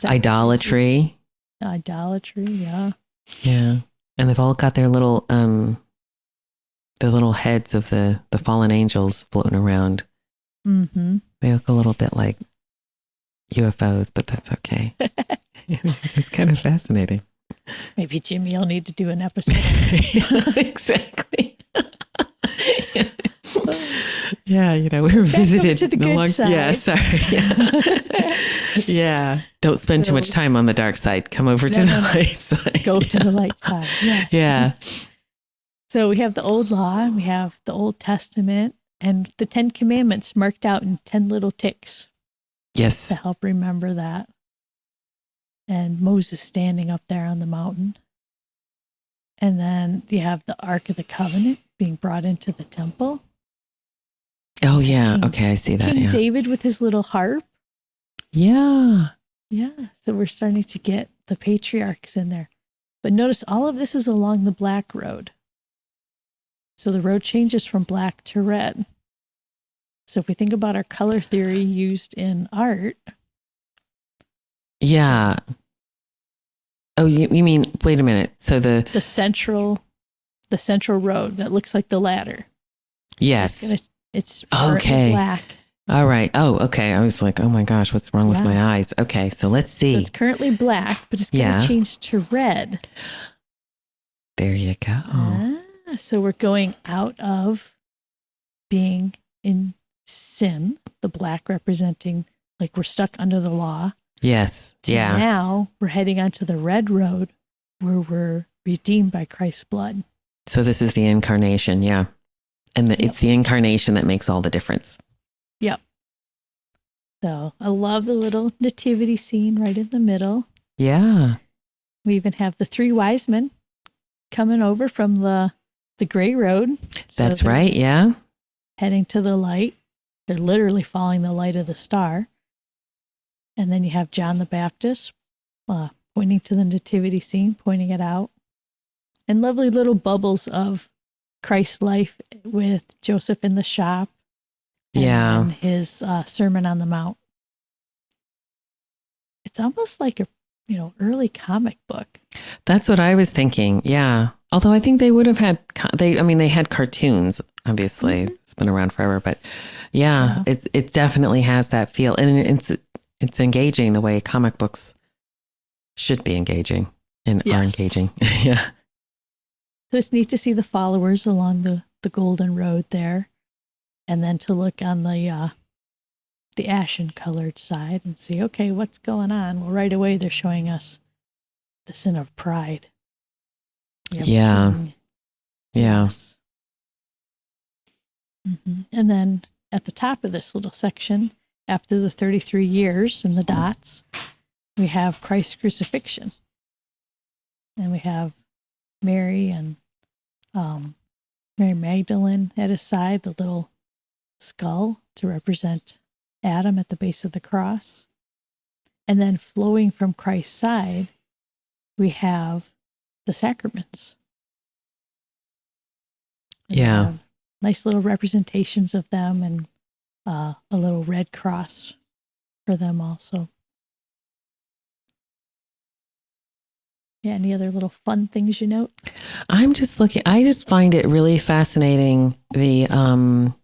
A: Idolatry.
B: Idolatry. Yeah.
A: Yeah. And they've all got their little heads of the fallen angels floating around.
B: Mm-hmm.
A: They look a little bit like UFOs, but that's okay. It's kind of fascinating.
B: Maybe Jimmy will need to do an episode.
A: Exactly. Yeah, we were visited
B: to the good side.
A: Yeah, sorry. Yeah. Yeah. Don't spend too much time on the dark side. Come over to the light side.
B: Go to the light side. Yes.
A: Yeah.
B: So we have the Old Law, we have the Old Testament, and the 10 Commandments marked out in 10 little ticks.
A: Yes.
B: To help remember that. And Moses standing up there on the mountain. And then you have the Ark of the Covenant being brought into the temple.
A: Oh, yeah. Okay, I see that.
B: King David with his little harp.
A: Yeah.
B: Yeah. So we're starting to get the patriarchs in there. But notice all of this is along the black road. So the road changes from black to red. So if we think about our color theory used in art.
A: Yeah. Oh, you mean, wait a minute. So the
B: central road that looks like the ladder.
A: Yes.
B: It's
A: okay.
B: Black.
A: All right. Oh, okay. I was like, oh my gosh, what's wrong with my eyes? Okay. So let's see.
B: So it's currently black, but it's going to change to red.
A: There you go.
B: So we're going out of being in sin, the black representing like we're stuck under the law.
A: Yes. Yeah.
B: Now we're heading onto the red road where we're redeemed by Christ's blood.
A: So this is the incarnation. Yeah. And it's the incarnation that makes all the difference.
B: Yep. So I love the little nativity scene right in the middle.
A: Yeah.
B: We even have the 3 wise men coming over from the gray road.
A: That's right. Yeah.
B: Heading to the light. They're literally following the light of the star. And then you have John the Baptist pointing to the nativity scene, pointing it out. And lovely little bubbles of Christ's life with Joseph in the shop. And his Sermon on the Mount. It's almost like a early comic book.
A: That's what I was thinking. Yeah. Although I think they would have had, they had cartoons, obviously. Mm-hmm. It's been around forever, but it definitely has that feel. And it's engaging the way comic books should be engaging and are engaging. Yeah.
B: So it's neat to see the followers along the golden road there. And then to look on the ashen colored side and see, okay, what's going on? Well, right away they're showing us the sin of pride.
A: Yeah.
B: Yes. Mm-hmm. And then at the top of this little section, after the 33 years and the dots, we have Christ's crucifixion. And we have Mary and Mary Magdalene at his side, the little skull to represent Adam at the base of the cross. And then flowing from Christ's side, we have the sacraments. And nice little representations of them, and a little red cross for them also. Yeah, any other little fun things you note?
A: I'm just looking, I just find it really fascinating, the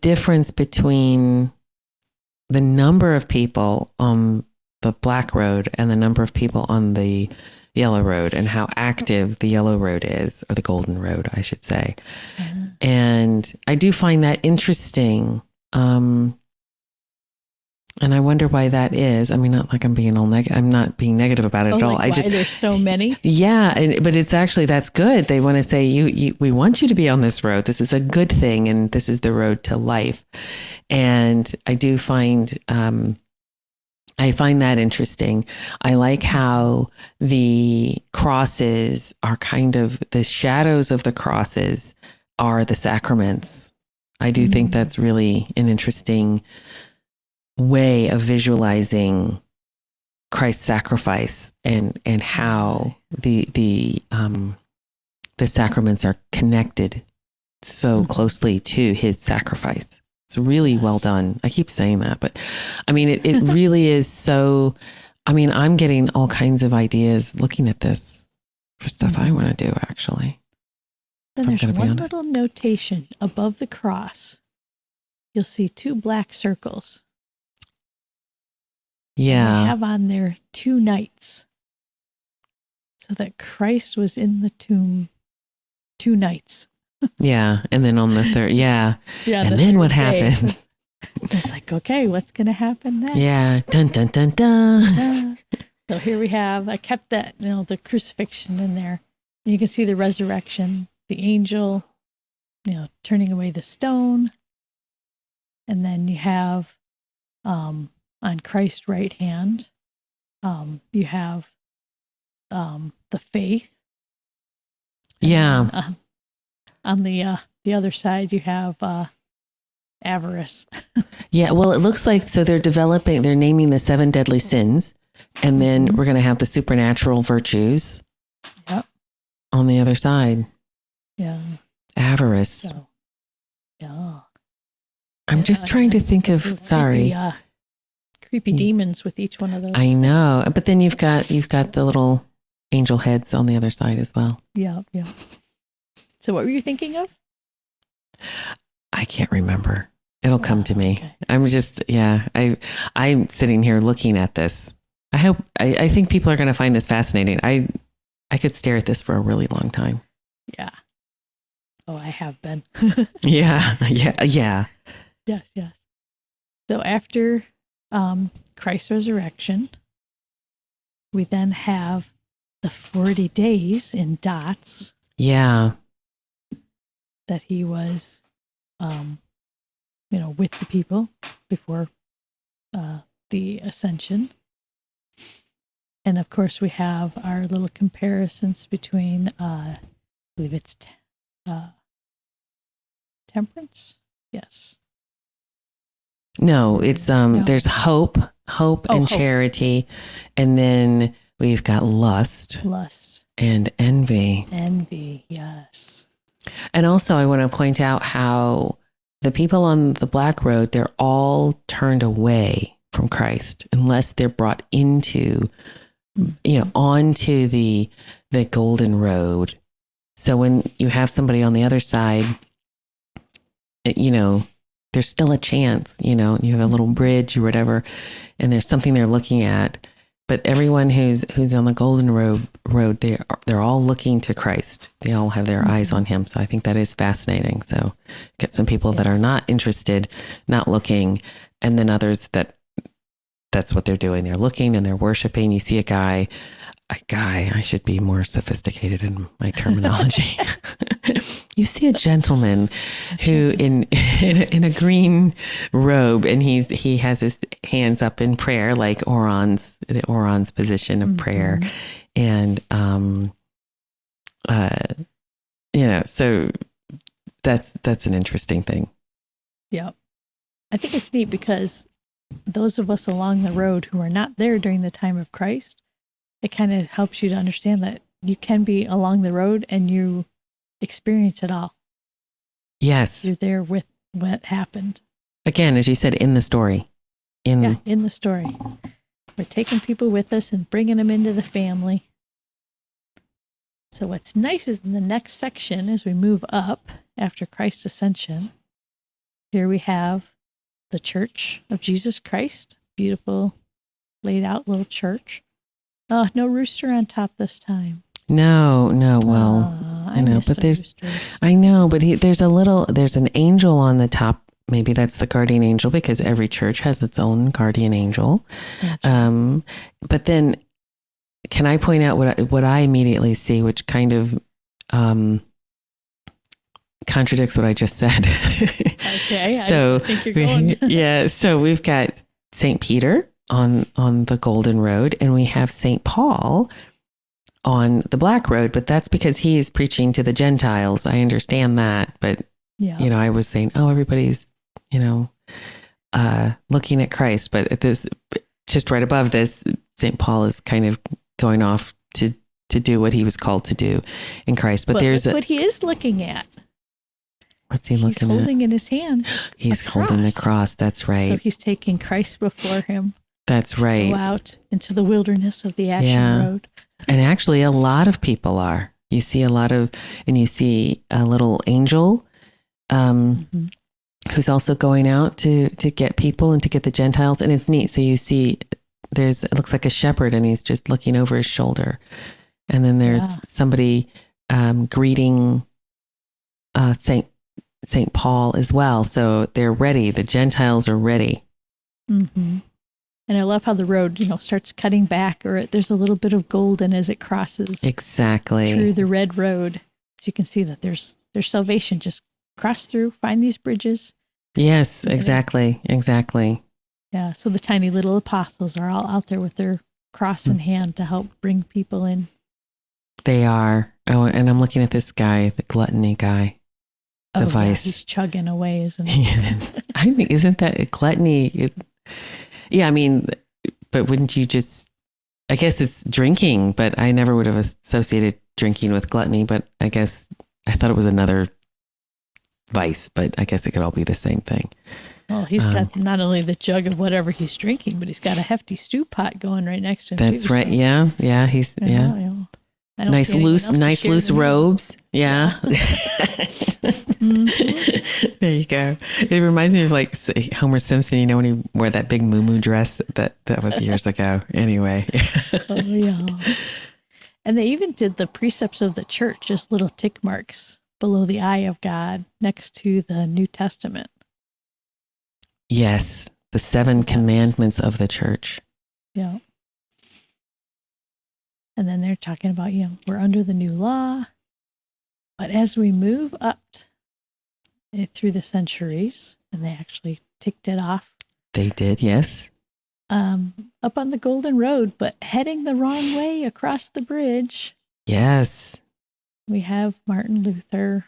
A: difference between the number of people on the black road and the number of people on the yellow road, and how active the yellow road is, or the golden road, I should say. And I do find that interesting. And I wonder why that is. I mean, not like I'm being all negative. I'm not being negative about it at all.
B: Like why there's so many.
A: Yeah, but it's actually, that's good. They want to say, we want you to be on this road. This is a good thing, and this is the road to life. And I do find, I find that interesting. I like how the crosses are kind of, the shadows of the crosses are the sacraments. I do think that's really an interesting way of visualizing Christ's sacrifice, and how the sacraments are connected so closely to his sacrifice. It's really well done. I keep saying that, but I mean, it really is so, I mean, I'm getting all kinds of ideas looking at this for stuff I want to do, actually.
B: Then there's one little notation above the cross. You'll see 2 black circles.
A: Yeah.
B: They have on there 2 nights. So that Christ was in the tomb 2 nights.
A: Yeah. And then on the third, yeah. And then what happens?
B: It's like, okay, what's going to happen next?
A: Yeah. Dun, dun, dun, dun.
B: So here we have, I kept that, the crucifixion in there. You can see the resurrection, the angel, turning away the stone. And then you have, on Christ's right hand, you have the faith.
A: Yeah.
B: Then, on the other side, you have avarice.
A: Yeah. Well, it looks like, so they're naming the 7 deadly sins, and then we're going to have the supernatural virtues.
B: Yep.
A: On the other side.
B: Yeah.
A: Avarice.
B: So, yeah.
A: I'm just trying to think of,
B: creepy demons with each one of those.
A: I know, but then you've got the little angel heads on the other side as well.
B: Yeah, yeah. So what were you thinking of?
A: I can't remember. It'll come to me.
B: Okay.
A: I'm just, I'm sitting here looking at this. I think people are going to find this fascinating. I could stare at this for a really long time.
B: Yeah. Oh, I have been.
A: Yeah.
B: Yes. So after Christ's resurrection, we then have the 40 days in dots.
A: Yeah.
B: That he was, with the people before the ascension. And of course, we have our little comparisons between, I believe it's temperance.
A: No, it's there's hope and charity, and then we've got lust and envy.
B: Yes.
A: And also, I want to point out how the people on the black road, they're all turned away from Christ unless they're brought into, onto the golden road. So when you have somebody on the other side, there's still a chance, you have a little bridge or whatever, and there's something they're looking at. But everyone who's on the golden road, they're all looking to Christ. They all have their eyes on him. So I think that is fascinating. So get some people that are not interested, not looking, and then others that's what they're doing. They're looking and they're worshiping. You see a guy, I should be more sophisticated in my terminology. You see a gentleman who in a green robe, and he has his hands up in prayer, like the Oron's position of prayer. And, so that's an interesting thing.
B: Yeah. I think it's neat because those of us along the road who are not there during the time of Christ, it kind of helps you to understand that you can be along the road and you experience it all.
A: Yes.
B: You're there with what happened.
A: Again, as you said, in the story.
B: In the story. We're taking people with us and bringing them into the family. So what's nice is in the next section, as we move up after Christ's ascension, here we have the Church of Jesus Christ. Beautiful, laid out little church. Oh, no rooster on top this time.
A: No. Well, I know, but there's an angel on the top. Maybe that's the guardian angel, because every church has its own guardian angel. Right. But then, can I point out what I immediately see, which kind of contradicts what I just said?
B: Okay,
A: so
B: I think you're going.
A: Yeah, so we've got Saint Peter on the Golden Road, and we have Saint Paul on the Black Road, but that's because he is preaching to the Gentiles. I understand that, but I was saying, everybody's looking at Christ, but at this, just right above this, Saint Paul is kind of going off to do what he was called to do in Christ. But there's
B: what he is looking at.
A: What's he looking at?
B: He's holding in his hand.
A: He's holding the cross. That's right.
B: So he's taking Christ before him.
A: That's right.
B: Go out into the wilderness of the Ashen Road.
A: And actually, a lot of people are. You see you see a little angel who's also going out to get people and to get the Gentiles. And it's neat. So you see, it looks like a shepherd, and he's just looking over his shoulder. And then there's somebody greeting Saint Paul as well. So they're ready. The Gentiles are ready.
B: Mm-hmm. And I love how the road, starts cutting back, or there's a little bit of golden as it crosses through the red road. So you can see that there's salvation. Just cross through, find these bridges.
A: Yes, exactly.
B: Yeah, so the tiny little apostles are all out there with their cross in hand to help bring people in.
A: They are. Oh, and I'm looking at this guy, the gluttony guy. The vice.
B: Yeah, he's chugging away, isn't he?
A: I think, isn't that gluttony? Yeah, I mean, but wouldn't you just, I guess it's drinking, but I never would have associated drinking with gluttony, but I guess I thought it was another vice, but I guess it could all be the same thing.
B: Well, he's got not only the jug of whatever he's drinking, but he's got a hefty stew pot going right next to him.
A: That's right. So. Yeah. He's, nice loose robes. Yeah. Mm-hmm. There you go. It reminds me of like Homer Simpson, when he wore that big muumuu dress. That was years ago. Anyway.
B: Oh yeah. And they even did the precepts of the church, just little tick marks below the eye of God next to the New Testament.
A: Yes, the 7 commandments of the church.
B: Yeah. And then they're talking about, we're under the new law. But as we move up through the centuries, and they actually ticked it off.
A: They did, yes.
B: Up on the Golden Road, but heading the wrong way across the bridge.
A: Yes.
B: We have Martin Luther,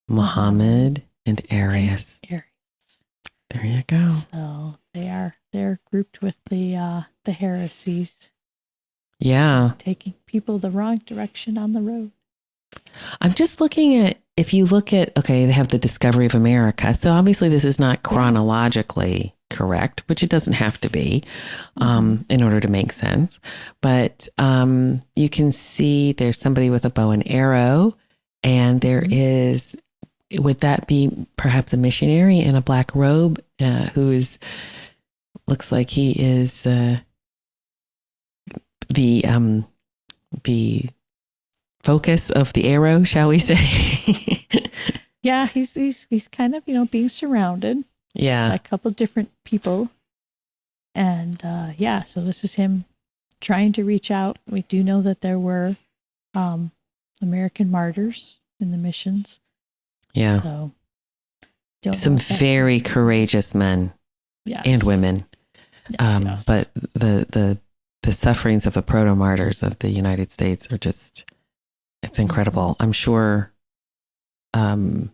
A: Muhammad, and Arius. There you go.
B: So they're grouped with the heresies.
A: Yeah.
B: Taking people the wrong direction on the road.
A: I'm just looking at, if you look at, they have the discovery of America. So obviously this is not chronologically correct, which it doesn't have to be in order to make sense. But you can see there's somebody with a bow and arrow, and there is, would that be perhaps a missionary in a black robe who looks like he is the focus of the arrow, shall we say?
B: Yeah, he's kind of, being surrounded by a couple different people. And so this is him trying to reach out. We do know that there were American martyrs in the missions. Yeah. So some very courageous men and women. Yes.
A: But the sufferings of the proto-martyrs of the United States are just, it's incredible. I'm sure in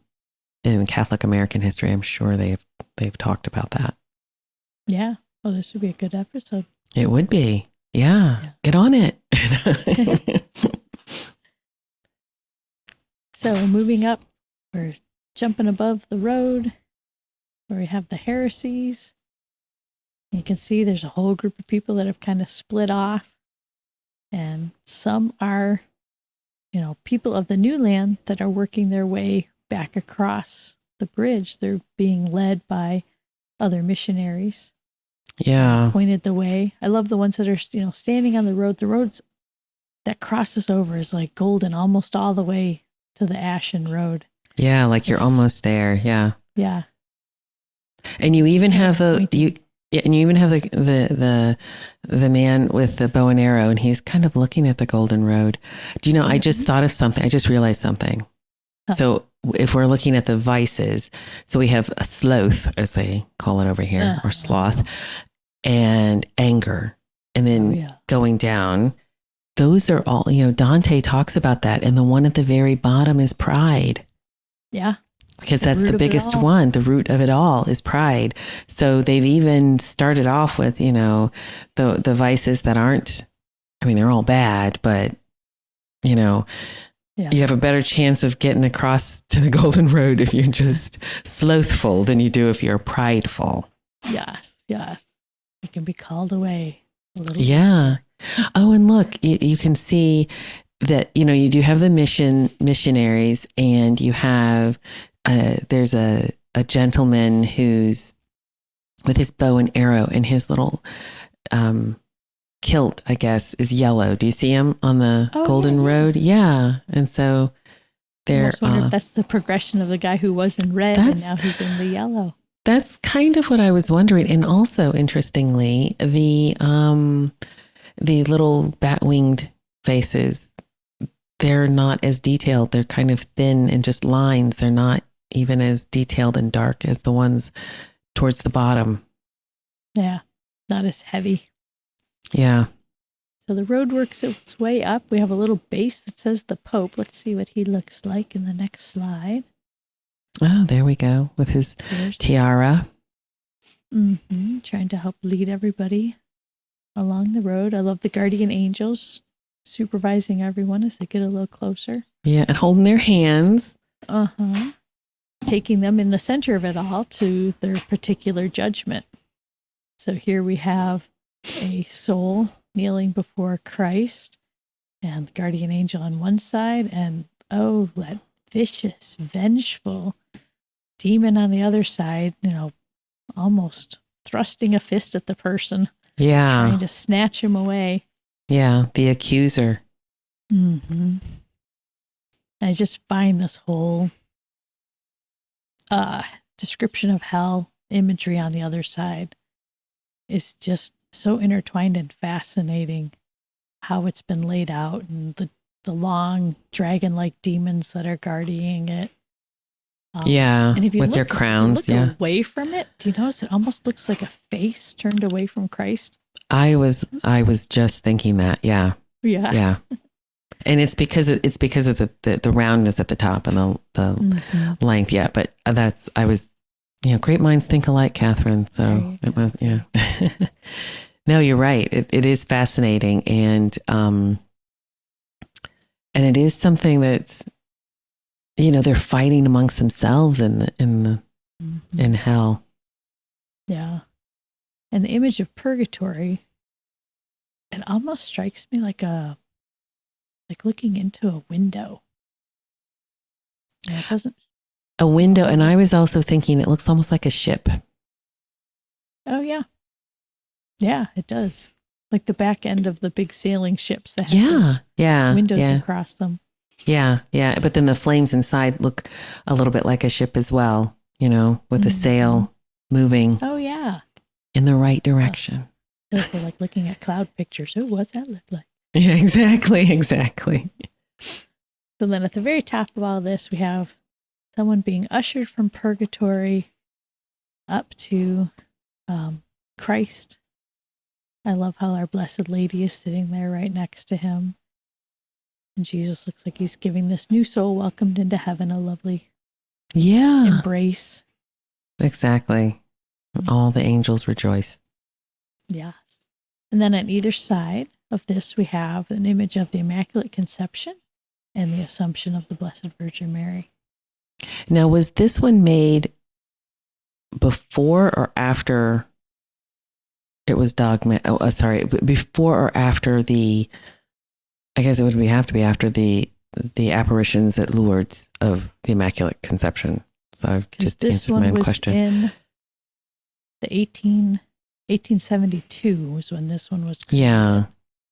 A: Catholic American history, I'm sure they've talked about that.
B: Yeah. Well, this would be a good episode.
A: It would be. Yeah. Get on it. So moving up, we're
B: jumping above the road where we have the heresies. You can see there's a whole group of people that have kind of split off. And some are, people of the new land that are working their way back across the bridge. They're being led by other missionaries.
A: Yeah.
B: Pointed the way. I love the ones that are, standing on the road. The roads that crosses over is like golden almost all the way to the Ashen Road.
A: Yeah, like you're almost there. Yeah.
B: Yeah.
A: And you even have the man with the bow and arrow, and he's kind of looking at the golden road. Do you know, I just thought of something. I just realized something. So if we're looking at the vices, so we have a sloth, as they call it over here, or sloth, and anger, and then going down. Those are all, Dante talks about that. And the one at the very bottom is pride.
B: Yeah.
A: Because that's the biggest one. The root of it all is pride. So they've even started off with, the vices that aren't, they're all bad, but, you have a better chance of getting across to the golden road if you're just slothful than you do if you're prideful.
B: Yes. You can be called away a little bit.
A: Yeah. Oh, and look, you can see that, you do have the missionaries, and you have, there's a gentleman who's with his bow and arrow, and his little kilt, I guess, is yellow. Do you see him on the golden road? Yeah. And so they're... I wonder
B: if that's the progression of the guy who was in red and now he's in the yellow.
A: That's kind of what I was wondering. And also, interestingly, the little bat-winged faces, they're not as detailed. They're kind of thin and just lines. They're not even as detailed and dark as the ones towards the bottom.
B: Yeah, not as heavy.
A: Yeah.
B: So the road works its way up. We have a little base that says the Pope. Let's see what he looks like in the next slide.
A: Oh, there we go, with his tiara.
B: Trying to help lead everybody along the road. I love the guardian angels supervising everyone as they get a little closer.
A: Yeah, and holding their hands.
B: Taking them in the center of it all to their particular judgment. So here we have a soul kneeling before Christ, and the guardian angel on one side, and that vicious, vengeful demon on the other side, almost thrusting a fist at the person.
A: Yeah.
B: Trying to snatch him away.
A: Yeah, the accuser.
B: I just find this whole description of hell imagery on the other side is just so intertwined and fascinating, how it's been laid out, and the long dragon-like demons that are guarding it.
A: And if you
B: with
A: their crowns,
B: if you look away from it, do you notice it almost looks like a face turned away from Christ?
A: I was just thinking that. Yeah. And it's because of the roundness at the top and the length. Yeah, but I was, great minds think alike, Kathryn. So it was, No, you're right. It is fascinating, and it is something that's, they're fighting amongst themselves in hell.
B: Yeah. And the image of purgatory, it almost strikes me like looking into a window. Yeah, it doesn't.
A: A window, and I was also thinking it looks almost like a ship.
B: Oh, yeah. Yeah, it does. Like the back end of the big sailing ships that have windows across them. Yeah.
A: But then the flames inside look a little bit like a ship as well, with the sail moving.
B: Oh, yeah.
A: In the right direction.
B: We're like looking at cloud pictures. Oh, what's that look like?
A: Yeah, exactly.
B: So then at the very top of all this, we have someone being ushered from purgatory up to Christ. I love how our Blessed Lady is sitting there right next to him. And Jesus looks like he's giving this new soul welcomed into heaven a lovely embrace.
A: Exactly. All the angels rejoice.
B: Yes. And then on either side of this, we have an image of the Immaculate Conception and the Assumption of the Blessed Virgin Mary.
A: Now, was this one made before or after it was dogma? Oh, sorry, before or after the? I guess it would have to be after the apparitions at Lourdes of the Immaculate Conception. So I've just answered my own question.
B: In the 1872 was when this one was created.
A: Yeah,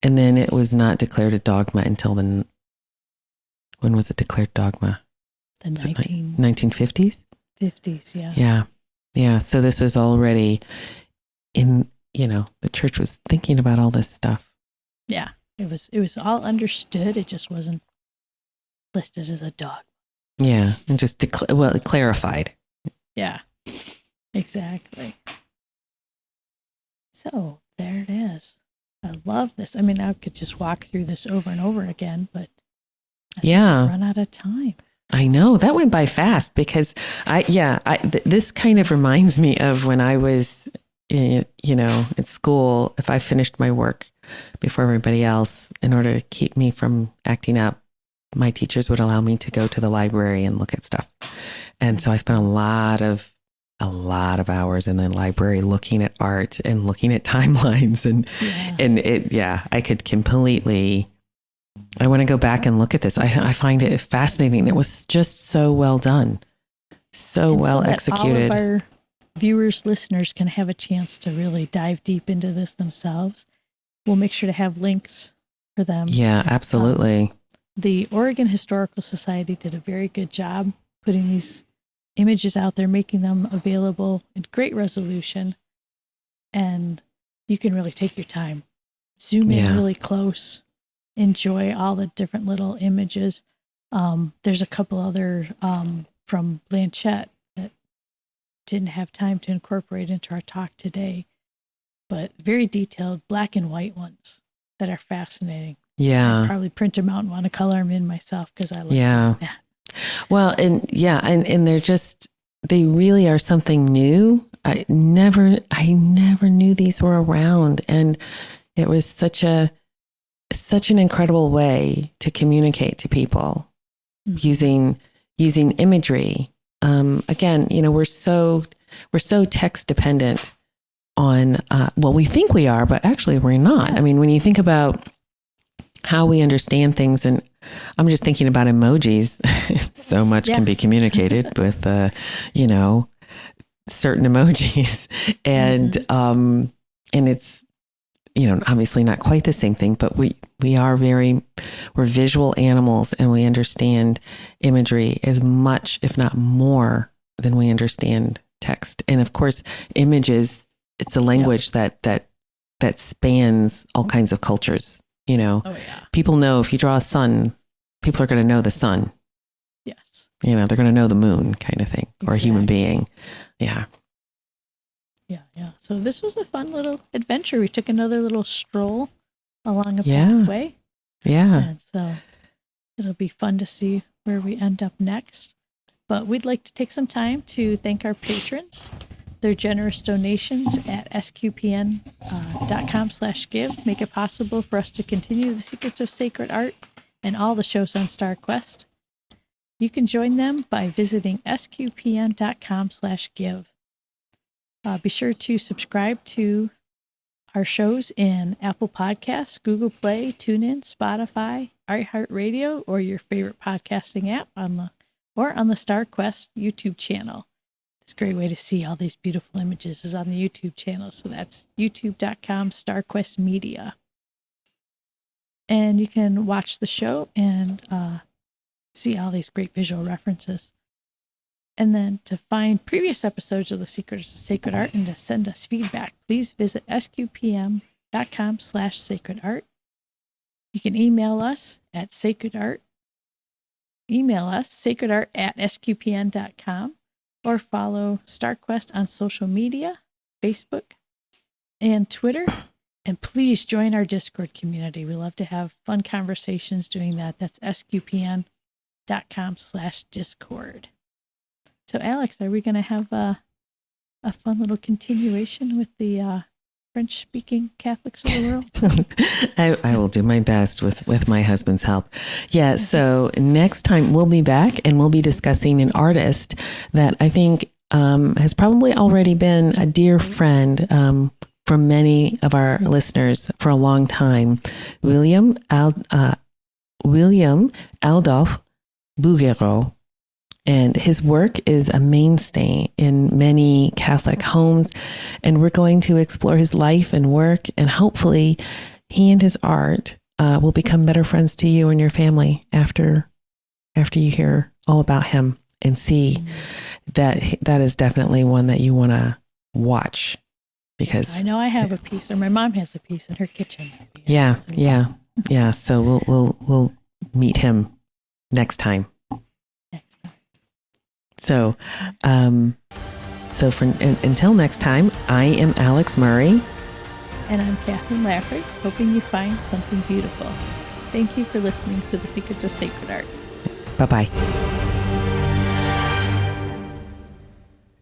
A: and then it was not declared a dogma until when was it declared dogma?
B: The
A: 1950s.
B: 50s, yeah.
A: Yeah, yeah. So this was already in. The church was thinking about all this stuff.
B: Yeah. It was all understood. It just wasn't listed as a dog.
A: Yeah, and just it clarified.
B: Yeah, exactly. So there it is. I love this. I mean, I could just walk through this over and over again, but I run out of time.
A: I know that went by fast because this kind of reminds me of when I was, at school. If I finished my work before everybody else, in order to keep me from acting up, my teachers would allow me to go to the library and look at stuff. And so I spent a lot of hours in the library looking at art and looking at timelines I could completely, I want to go back and look at this. I find it fascinating. It was just so well done. So well executed.
B: All of our viewers, listeners can have a chance to really dive deep into this themselves. We'll make sure to have links for them.
A: Yeah, absolutely.
B: The Oregon Historical Society did a very good job putting these images out there, making them available in great resolution. And you can really take your time, zoom in really close, enjoy all the different little images. There's a couple other from Blanchette that didn't have time to incorporate into our talk today, but very detailed black and white ones that are fascinating.
A: Yeah.
B: I'd probably print them out and want to color them in myself because I love that.
A: Well, and they really are something new. I never knew these were around, and it was such an incredible way to communicate to people using imagery. Again, we're so text dependent on, we think we are, but actually we're not. I mean, when you think about how we understand things, and I'm just thinking about emojis, so much can be communicated with, certain emojis, and it's, obviously not quite the same thing, but we're visual animals, and we understand imagery as much, if not more, than we understand text. And of course, images, it's a language that spans all kinds of cultures. People know if you draw a sun, people are going to know the sun.
B: Yes.
A: They're going to know the moon, kind of thing, or a human being. Yeah.
B: Yeah. So this was a fun little adventure. We took another little stroll along a pathway.
A: Yeah.
B: And so it'll be fun to see where we end up next. But we'd like to take some time to thank our patrons. Their generous donations at sqpn.com/give make it possible for us to continue the Secrets of Sacred Art and all the shows on StarQuest. You can join them by visiting sqpn.com/give. Be sure to subscribe to our shows in Apple Podcasts, Google Play, TuneIn, Spotify, iHeartRadio, or your favorite podcasting app on the StarQuest YouTube channel. It's a great way to see all these beautiful images is on the YouTube channel. So that's youtube.com/StarQuest Media. And you can watch the show and see all these great visual references. And then to find previous episodes of The Secrets of Sacred Art and to send us feedback, please visit sqpm.com/sacredart. You can email us at sacredart. Email us sacredart@sqpn.com or follow StarQuest on social media, Facebook and Twitter. And please join our Discord community. We love to have fun conversations doing that. That's sqpn.com/discord. So, Alix, are we going to have a fun little continuation with the French-speaking Catholics of the world.
A: I will do my best with my husband's help. Yeah. So next time we'll be back and we'll be discussing an artist that I think has probably already been a dear friend for many of our listeners for a long time, William Adolphe Bouguereau. And his work is a mainstay in many Catholic homes. And we're going to explore his life and work. And hopefully he and his art will become better friends to you and your family after you hear all about him and see that is definitely one that you want to watch. Because
B: I know I have a piece, or my mom has a piece in her kitchen.
A: Yeah. So we'll meet him next time. So, until next time, I am Alix Murray.
B: And I'm Kathryn Laffrey, hoping you find something beautiful. Thank you for listening to The Secrets of Sacred Art.
A: Bye-bye.